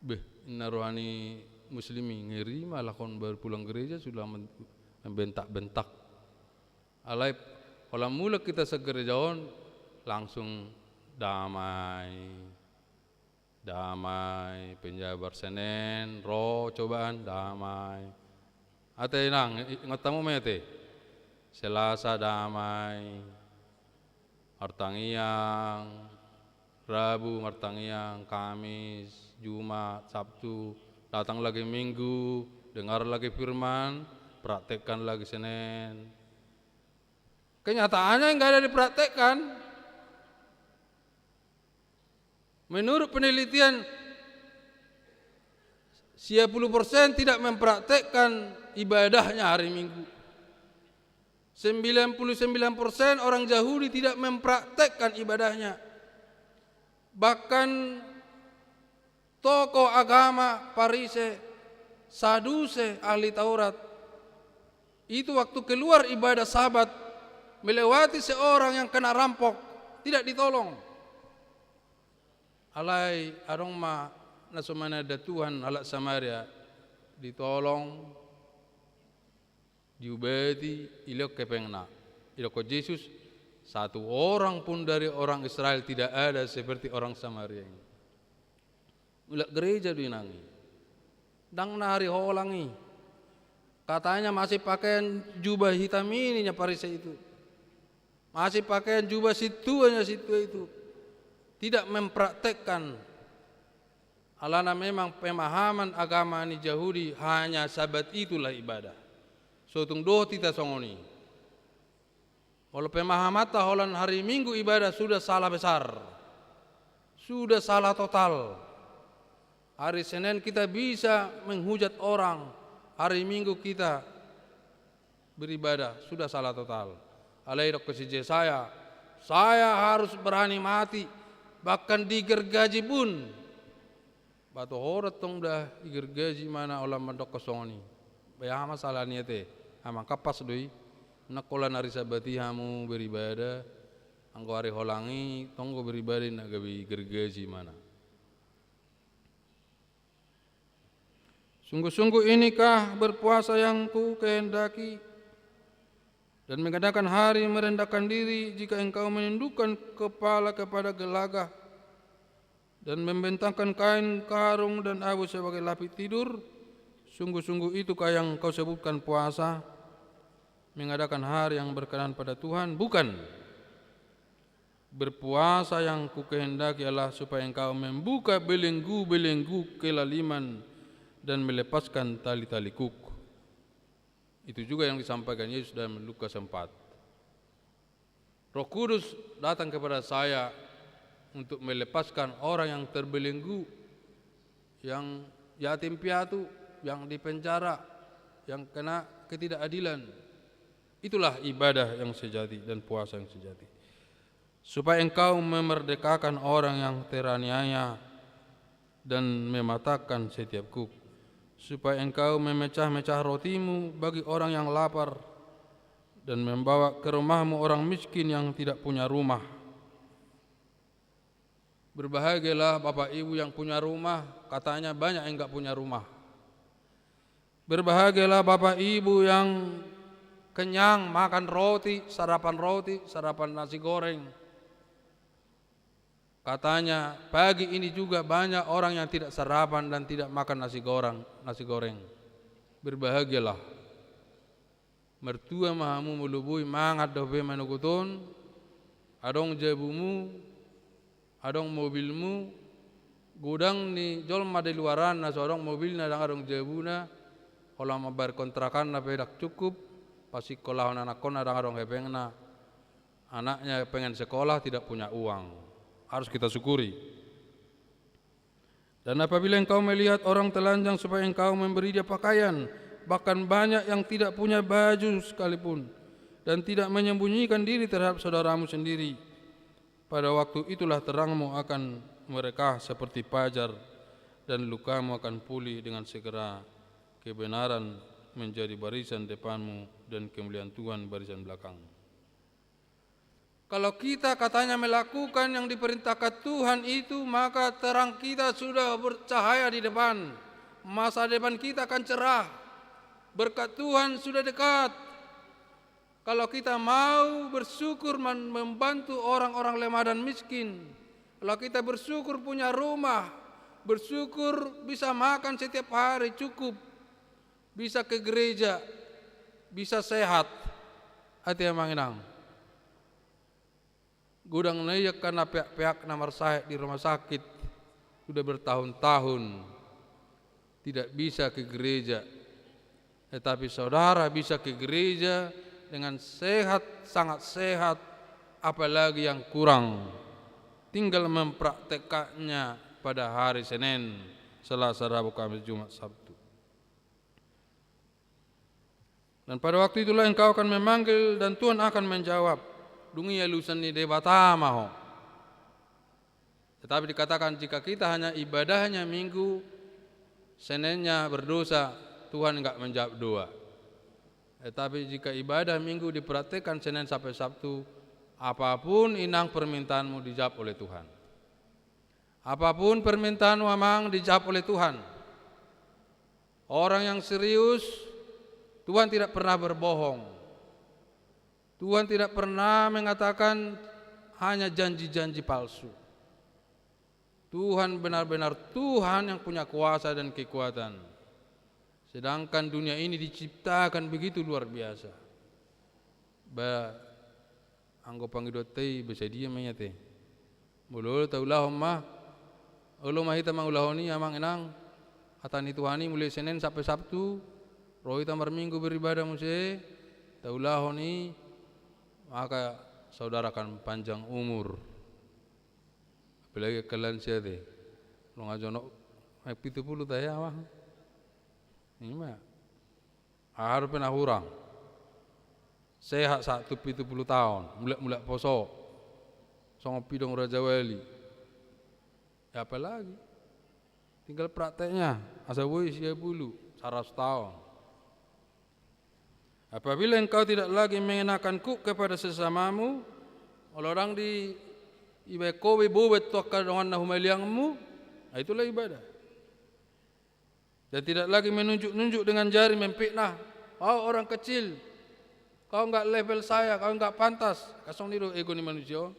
Beh, inna rohani muslimi ngeri malah kon baru pulang gereja sudah membentak-bentak. Alai kalau mula kita segerejaon langsung damai, penjabar Senin, roh cobaan damai. Ate nang ngatamu mete. Selasa damai, Martangiang, Rabu Martangiang, Kamis, Jumat, Sabtu, datang lagi Minggu, dengar lagi firman, praktekkan lagi Senin. Kenyataannya enggak ada dipraktekkan. Menurut penelitian 90% tidak mempraktekkan ibadahnya hari Minggu. 99% orang Yahudi tidak mempraktekkan ibadahnya. Bahkan tokoh agama Farise, Saduse, ahli Taurat itu waktu keluar ibadah Sabat melewati seorang yang kena rampok tidak ditolong. Alai arong ma nasumana ada Tuhan ala Samaria ditolong diubati ilok kepengna ilok Yesus satu orang pun dari orang Israel tidak ada seperti orang Samaria ini. Mulak gereja dinangi dang nari holangi katanya masih pakaian jubah hitam ininya Farisi itu masih pakaian jubah situanya situ itu tidak mempraktekkan. Alana memang pemahaman agama ni Yahudi hanya Sabat itulah ibadah. Sotung doh tita songoni. Walau pemahaman taholan hari Minggu ibadah sudah salah besar. Sudah salah total. Hari Senin kita bisa menghujat orang. Hari Minggu kita beribadah sudah salah total. Alai dok kesije saya harus berani mati. Bahkan digergaji pun batu horat tong dah digergaji mana olah mandok kosongoni bayah masalah niate ama kapas doi nakola nari sabati hamu beribadah angko hari holangi tonggo beribadah nak gabi gergaji mana. Sungguh-sungguh inikah berpuasa yang ku kehendaki dan mengadakan hari merendahkan diri jika engkau menundukkan kepala kepada gelagah dan membentangkan kain karung dan abu sebagai lapis tidur. Sungguh-sungguh itukah yang kau sebutkan puasa, mengadakan hari yang berkenan pada Tuhan? Bukan. Berpuasa yang ku kehendaki adalah supaya engkau membuka belenggu-belenggu kelaliman dan melepaskan tali-tali kuku. Itu juga yang disampaikan Yesus dalam Lukas 4. Roh Kudus datang kepada saya untuk melepaskan orang yang terbelenggu, yang yatim piatu, yang dipenjara, yang kena ketidakadilan. Itulah ibadah yang sejati dan puasa yang sejati. Supaya engkau memerdekakan orang yang teraniaya dan mematahkan setiap kuku. Supaya engkau memecah-mecah rotimu bagi orang yang lapar dan membawa ke rumahmu orang miskin yang tidak punya rumah. Berbahagialah bapak ibu yang punya rumah, katanya banyak yang enggak punya rumah. Berbahagialah bapak ibu yang kenyang makan roti, sarapan nasi goreng. Katanya pagi ini juga banyak orang yang tidak sarapan dan tidak makan nasi goreng. Berbahagialah mertua mahamu mulubui mangat dobe manukutun, adong jabumu, adong mobilmu, gudang ni jol made luaran na sorong mobil na adong jabuna, kalau mabar kontrakan na pedak cukup, pasti kolahon anak kon adong hepeng na anaknya pengen sekolah tidak punya uang, harus kita syukuri. Dan apabila engkau melihat orang telanjang supaya engkau memberi dia pakaian, bahkan banyak yang tidak punya baju sekalipun, dan tidak menyembunyikan diri terhadap saudaramu sendiri, pada waktu itulah terangmu akan mereka seperti fajar, dan lukamu akan pulih dengan segera. Kebenaran menjadi barisan depanmu, dan kemuliaan Tuhan barisan belakangmu. Kalau kita katanya melakukan yang diperintahkan Tuhan itu, maka terang kita sudah bercahaya di depan. Masa depan kita akan cerah. Berkat Tuhan sudah dekat. Kalau kita mau bersyukur membantu orang-orang lemah dan miskin, kalau kita bersyukur punya rumah, bersyukur bisa makan setiap hari cukup, bisa ke gereja, bisa sehat, hati yang manginang. Gudang naik karena pihak-pihak nomor saya di rumah sakit sudah bertahun-tahun tidak bisa ke gereja. Tetapi saudara bisa ke gereja dengan sehat, sangat sehat, apalagi yang kurang. Tinggal mempraktekannya pada hari Senin, Selasa, Rabu, Kamis, Jumat, Sabtu. Dan pada waktu itulah engkau akan memanggil dan Tuhan akan menjawab. Dunia lusan ni debata maho. Tetapi dikatakan jika kita hanya ibadahnya minggu, Seninnya berdosa, Tuhan enggak menjawab doa. Tetapi jika ibadah minggu dipraktikkan Senin sampai Sabtu, apapun inang permintaanmu dijawab oleh Tuhan. Apapun permintaanmu memang dijawab oleh Tuhan. Orang yang serius, Tuhan tidak pernah berbohong. Tuhan tidak pernah mengatakan hanya janji-janji palsu. Tuhan benar-benar Tuhan yang punya kuasa dan kekuatan. Sedangkan dunia ini diciptakan begitu luar biasa. Anggo pangidotei bisa dia menyate. Mulul taulahumma ulum mahita mangulahoni amang enang atani Tuhani mulai Senin sampai Sabtu, roh tamar minggu beribadah muse taulahoni, maka saudara akan panjang umur. Apalagi kalian siate lo ngajono 70 taya mah ini mah harus pernah hurang sehat 70 tahun mulai poso songopi dong Raja Wali ya apalagi tinggal prakteknya asal sia bulu 100 tahun. Apabila engkau tidak lagi mengenakan kepada sesamamu, orang di ibakowe bobet toka dengan nahumaliangmu, itulah ibadah. Dan tidak lagi menunjuk-nunjuk dengan jari memfitnah. Oh orang kecil, kau enggak level saya, kau enggak pantas. Kasong niru ego ni manusia.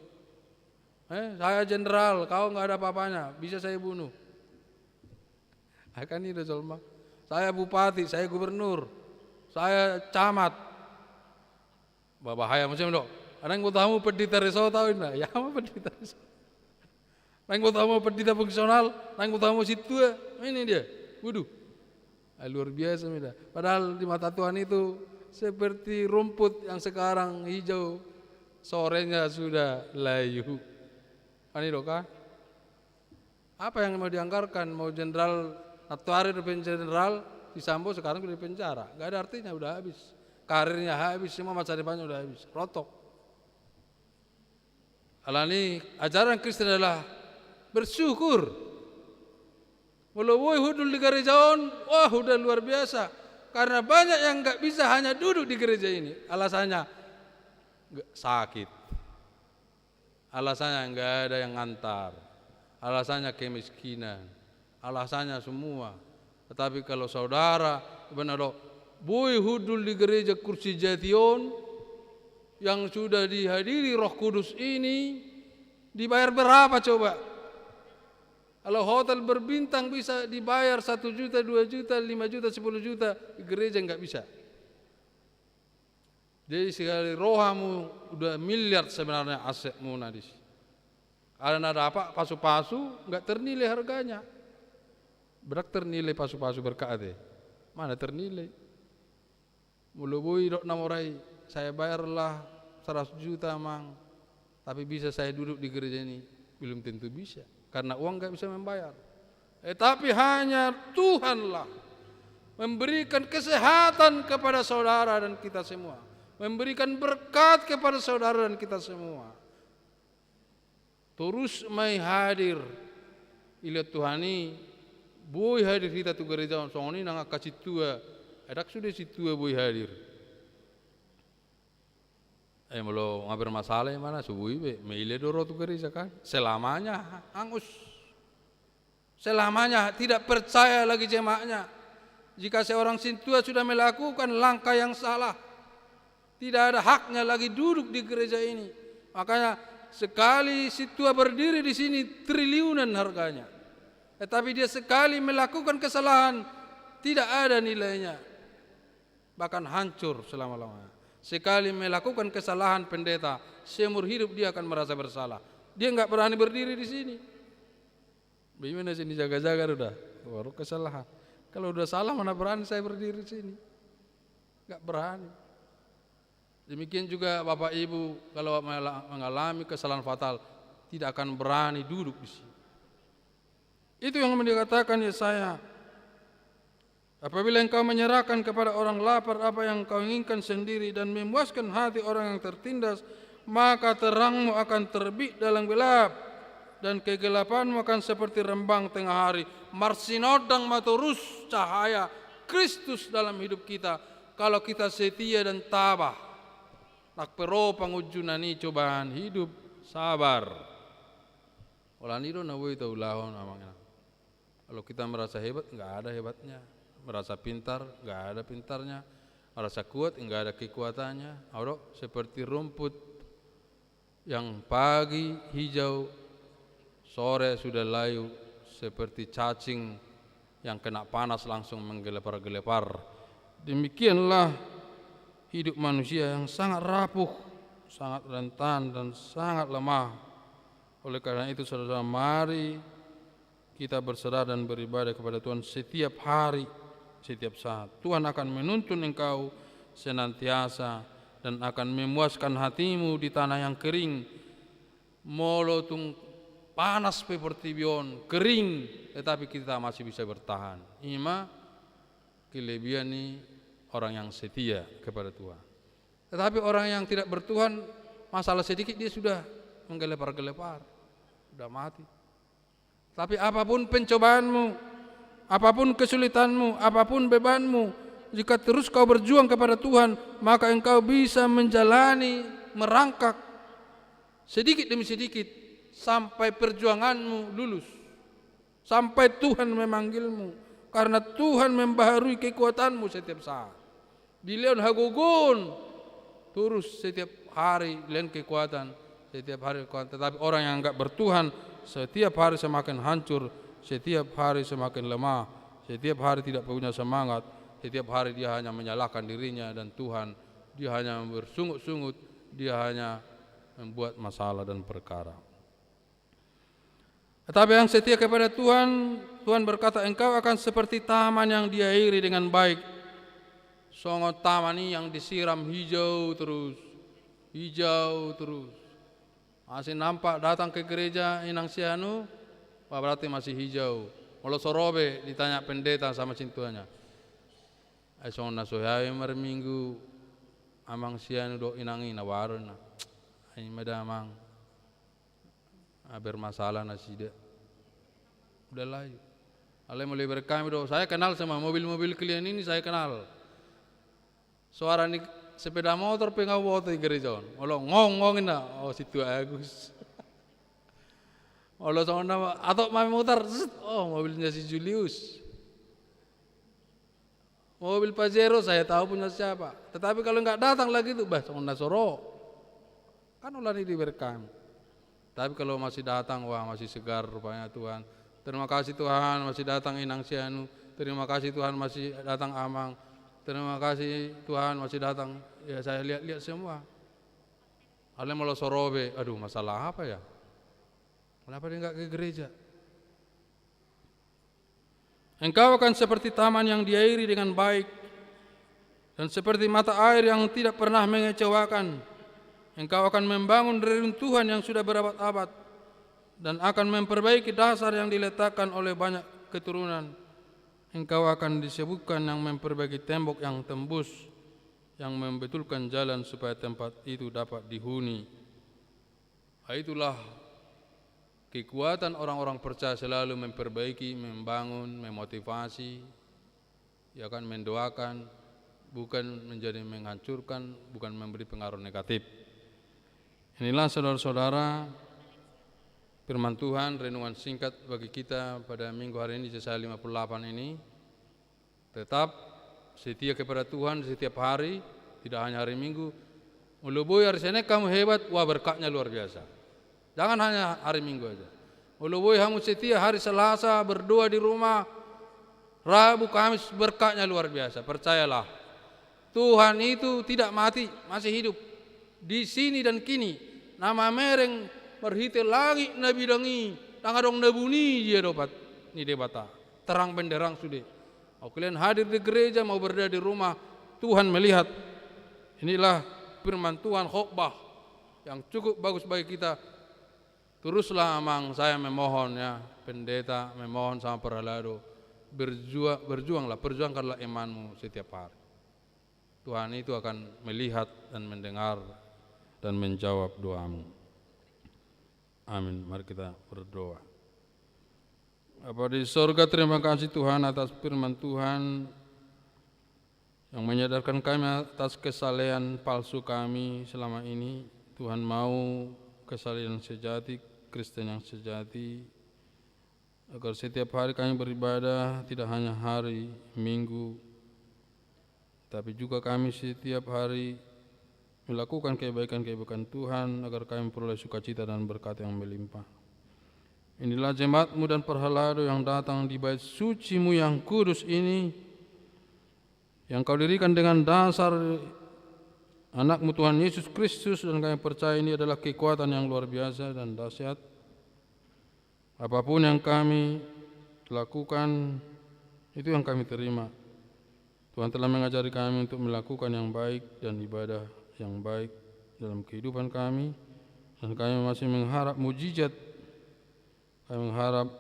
Saya jenderal, kau enggak ada apa-apanya, bisa saya bunuh. Akan itu Solma. Saya bupati, saya gubernur, saya camat. Bahaya macam itu. Orang tamu pendeta reso tahu enggak? Ya apa pendeta reso? Orang tamu pendeta fungsional, orang tamu situ ini dia. Waduh. Luar biasa mida. Padahal di mata Tuhan itu seperti rumput yang sekarang hijau, sorenya sudah layu. Ani doka. Apa yang mau dianggarkan? Mau jenderal atau hari depan jenderal di Sambo sekarang sudah di penjara. Gak ada artinya, udah habis. Karirnya habis, semua masa depannya udah habis. Rotok. Alani ajaran Kristen adalah bersyukur. Walau hudul di gerejaon, wah udah luar biasa. Karena banyak yang nggak bisa hanya duduk di gereja ini. Alasannya sakit. Alasannya nggak ada yang ngantar. Alasannya kemiskinan. Alasannya semua. Tetapi kalau saudara benar boy hudul di gereja Kursi Jation yang sudah dihadiri Roh Kudus ini, dibayar berapa coba? Kalau hotel berbintang bisa dibayar 1 juta, 2 juta, 5 juta, 10 juta, di gereja nggak bisa. Jadi sekali rohamu udah miliar sebenarnya asetmu nadis. Karena ada apa? Pasu-pasu nggak ternilai harganya. Berak ternilai pasu-pasu berkat mana ternilai? Mulubui dok namorai, saya bayarlah 100 juta mang, tapi bisa saya duduk di gereja ini? Belum tentu bisa, karena uang nggak bisa membayar. Tapi hanya Tuhanlah memberikan kesehatan kepada saudara dan kita semua, memberikan berkat kepada saudara dan kita semua. Terus mai hadir iliat Tuhani, boy hadir kita tu gereja songoni nang kasih tua, edak sudah si tua boy hadir. Melo ngaber masalah mana subui be, meile doro tu gereja kan, selamanya angus, selamanya tidak percaya lagi jemaatnya. Jika seorang sintua sudah melakukan langkah yang salah, tidak ada haknya lagi duduk di gereja ini. Makanya sekali sintua berdiri di sini triliunan harganya. Tetapi dia sekali melakukan kesalahan tidak ada nilainya, bahkan hancur selama-lamanya. Sekali melakukan kesalahan pendeta, seumur hidup dia akan merasa bersalah. Dia nggak berani berdiri di sini. Bagaimana sini jaga-jaga udah, baru kesalahan. Kalau udah salah mana berani saya berdiri di sini? Nggak berani. Demikian juga Bapak Ibu kalau mengalami kesalahan fatal tidak akan berani duduk di sini. Itu yang dikatakan Yesaya. Apabila engkau menyerahkan kepada orang lapar apa yang kau inginkan sendiri dan memuaskan hati orang yang tertindas, maka terangmu akan terbit dalam gelap dan kegelapanmu akan seperti rembang tengah hari. Marsinodang maturus cahaya Kristus dalam hidup kita kalau kita setia dan tabah. Nakpero pangujunani cobaan hidup sabar. Olanido nawoi taulahon amangnya. Kalau kita merasa hebat, enggak ada hebatnya. Merasa pintar, enggak ada pintarnya. Merasa kuat, enggak ada kekuatannya. Auro seperti rumput yang pagi hijau, sore sudah layu, seperti cacing yang kena panas langsung menggelepar-gelepar. Demikianlah hidup manusia yang sangat rapuh, sangat rentan dan sangat lemah. Oleh karena itu saudara, mari kita berserah dan beribadah kepada Tuhan setiap hari, setiap saat. Tuhan akan menuntun engkau senantiasa dan akan memuaskan hatimu di tanah yang kering. Molotung panas seperti bion, kering, tetapi kita masih bisa bertahan. Ima kelebihan ini orang yang setia kepada Tuhan. Tetapi orang yang tidak bertuhan, masalah sedikit dia sudah menggelepar-gelepar, sudah mati. Tapi apapun pencobaanmu, apapun kesulitanmu, apapun bebanmu, jika terus kau berjuang kepada Tuhan, maka engkau bisa menjalani, merangkak sedikit demi sedikit sampai perjuanganmu lulus, sampai Tuhan memanggilmu, karena Tuhan membaharui kekuatanmu setiap saat. Bilion hagugun terus setiap hari lain kekuatan, setiap hari kekuatan. Tetapi orang yang enggak bertuhan setiap hari semakin hancur, setiap hari semakin lemah, setiap hari tidak punya semangat, setiap hari dia hanya menyalahkan dirinya dan Tuhan, dia hanya bersungut-sungut, dia hanya membuat masalah dan perkara. Tetapi yang setia kepada Tuhan, Tuhan berkata, engkau akan seperti taman yang diairi dengan baik. Songot taman ini yang disiram hijau terus, hijau terus. Masih nampak datang ke gereja Inang Sianu, berarti masih hijau. Kalau sorobe ditanya pendeta sama cintuanya, songon nasohai minggu amang Sianu do inangi nawarna, ini medamang bermasalah nasida. Udahlah, alai mulai berkami do. Saya kenal sama mobil-mobil kalian ini, saya kenal. Suara ini sepeda motor pengawoto di gereja. Olo ngong-ngongin na, oh situ Agus. Olo sama nama, atau mami mutar, oh mobilnya si Julius. Mobil Pajero saya tahu punya siapa. Tetapi kalau nggak datang lagi itu, bah sama Nasoro. Kan ulah ini diberkam. Tapi kalau masih datang, wah masih segar rupanya Tuhan. Terima kasih Tuhan masih datang Inang Sianu. Terima kasih Tuhan masih datang Amang. Terima kasih Tuhan masih datang. Ya saya lihat-lihat semua. Ale malah sorobe, aduh masalah apa ya? Kenapa dia enggak ke gereja? Engkau akan seperti taman yang diairi dengan baik dan seperti mata air yang tidak pernah mengecewakan. Engkau akan membangun reruntuhan yang sudah berabad-abad dan akan memperbaiki dasar yang diletakkan oleh banyak keturunan. Engkau akan disebutkan yang memperbaiki tembok yang tembus, yang membetulkan jalan supaya tempat itu dapat dihuni. Itulah kekuatan orang-orang percaya, selalu memperbaiki, membangun, memotivasi, ya kan, mendoakan, bukan menjadi menghancurkan, bukan memberi pengaruh negatif. Inilah saudara-saudara firman Tuhan, renungan singkat bagi kita pada minggu hari ini, Yesaya 58 ini. Tetap setia kepada Tuhan setiap hari, tidak hanya hari Minggu. Mulubui hari Senin kamu hebat, wah berkatnya luar biasa. Jangan hanya hari Minggu aja. Mulubui kamu setia hari Selasa berdoa di rumah, Rabu, Kamis berkatnya luar biasa. Percayalah, Tuhan itu tidak mati, masih hidup. Di sini dan kini, nama mereng merhite langit nabi dangi, tangadong nabuni dia dapat ni debata. Terang benderang sudah. Mau kalian hadir di gereja, mau berada di rumah, Tuhan melihat. Inilah firman Tuhan khotbah yang cukup bagus bagi kita. Teruslah Amang, saya memohon ya, pendeta memohon sama perhalado, berjuanglah, perjuangkanlah imanmu setiap hari. Tuhan itu akan melihat dan mendengar dan menjawab doamu. Amin. Mari kita berdoa. Bapa di sorga, terima kasih Tuhan atas firman Tuhan yang menyadarkan kami atas kesalehan palsu kami selama ini. Tuhan mau kesalehan sejati, Kristen yang sejati, agar setiap hari kami beribadah, tidak hanya hari Minggu, tapi juga kami setiap hari melakukan kebaikan-kebaikan Tuhan, agar kami memperoleh sukacita dan berkat yang melimpah. Inilah jemaat-Mu dan perhalado yang datang di bait suci-Mu yang kudus ini, yang Kau dirikan dengan dasar anak-Mu Tuhan Yesus Kristus, dan kami percaya ini adalah kekuatan yang luar biasa dan dahsyat. Apapun yang kami lakukan, itu yang kami terima. Tuhan telah mengajari kami untuk melakukan yang baik dan ibadah yang baik dalam kehidupan kami, dan kami masih mengharap mujizat, kami mengharap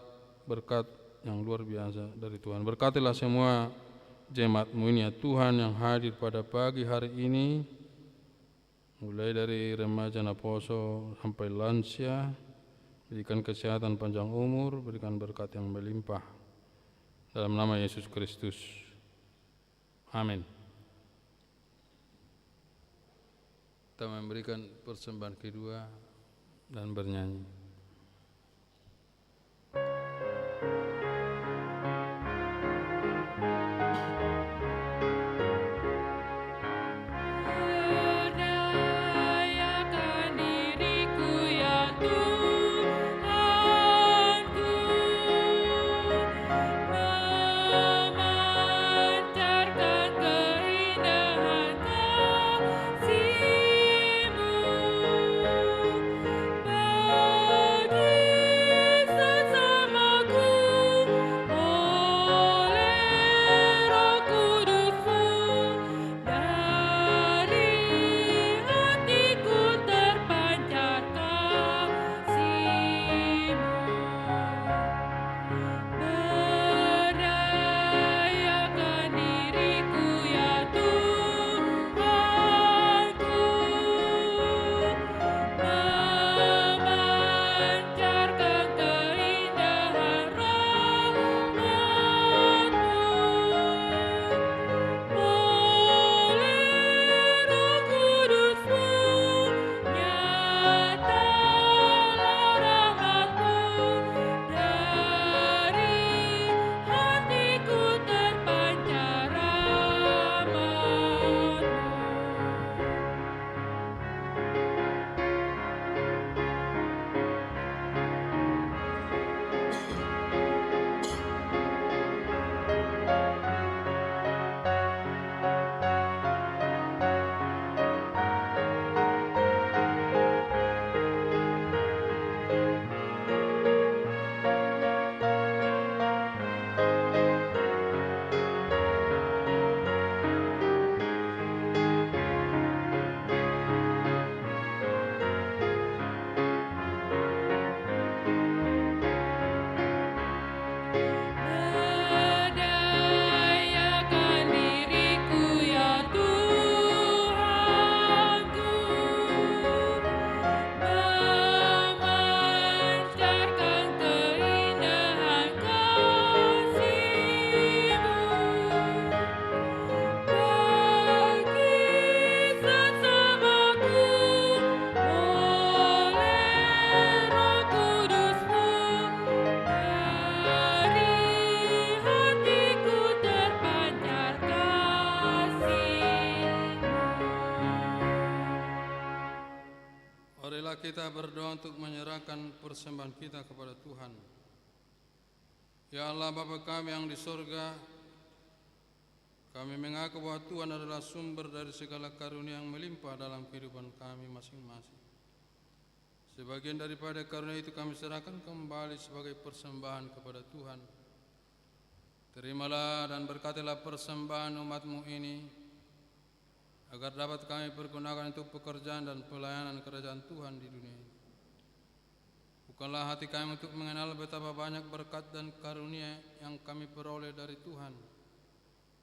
berkat yang luar biasa dari Tuhan. Berkatilah semua jemaat-Mu ini ya Tuhan, yang hadir pada pagi hari ini, mulai dari remaja Naposo sampai lansia. Berikan kesehatan panjang umur, berikan berkat yang melimpah. Dalam nama Yesus Kristus. Amin. Kita memberikan persembahan kedua dan bernyanyi. Oh untuk menyerahkan persembahan kita kepada Tuhan. Ya Allah Bapa kami yang di sorga, kami mengaku bahwa Tuhan adalah sumber dari segala karunia yang melimpah dalam kehidupan kami masing-masing. Sebagian daripada karunia itu kami serahkan kembali sebagai persembahan kepada Tuhan. Terimalah dan berkatilah persembahan umat-Mu ini, agar dapat kami pergunakan untuk pekerjaan dan pelayanan kerajaan Tuhan di dunia ini. Bukanlah hati kami untuk mengenal betapa banyak berkat dan karunia yang kami peroleh dari Tuhan,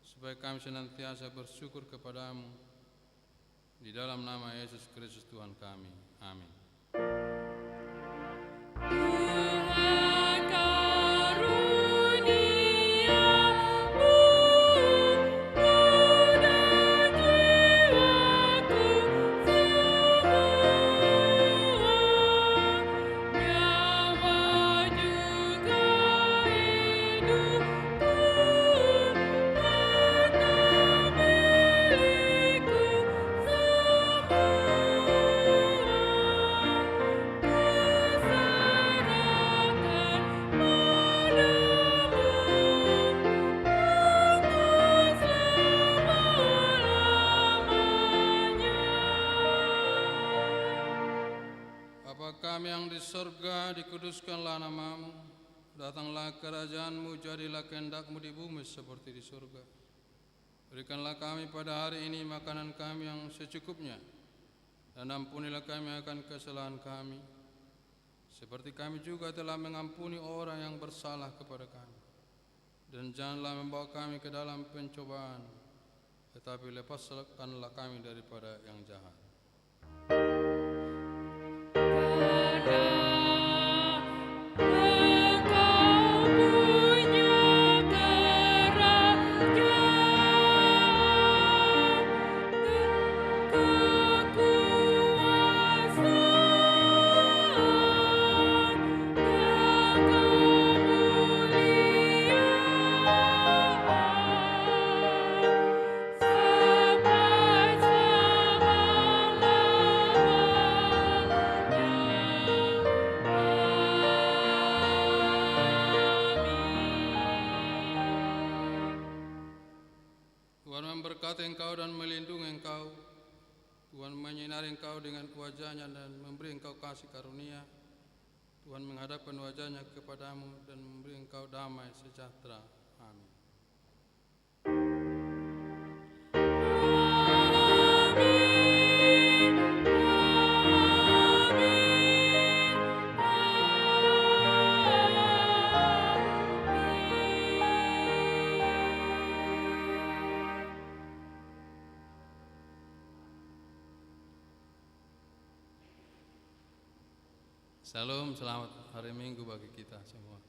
supaya kami senantiasa bersyukur kepadamu. Di dalam nama Yesus Kristus Tuhan kami. Amin. Kami yang di sorga, dikuduskanlah nama-Mu, datanglah kerajaan-Mu, jadilah kehendak-Mu di bumi seperti di sorga. Berikanlah kami pada hari ini makanan kami yang secukupnya, dan ampunilah kami akan kesalahan kami, seperti kami juga telah mengampuni orang yang bersalah kepada kami. Dan janganlah membawa kami ke dalam pencobaan, tetapi lepaskanlah kami daripada yang jahat. Tuhan memberkati engkau dan melindungi engkau. Tuhan menyinari engkau dengan wajah-Nya dan memberi engkau kasih karunia. Tuhan menghadapkan wajah-Nya kepadamu dan memberi engkau damai sejahtera. Amin. Salam, selamat hari Minggu bagi kita semua.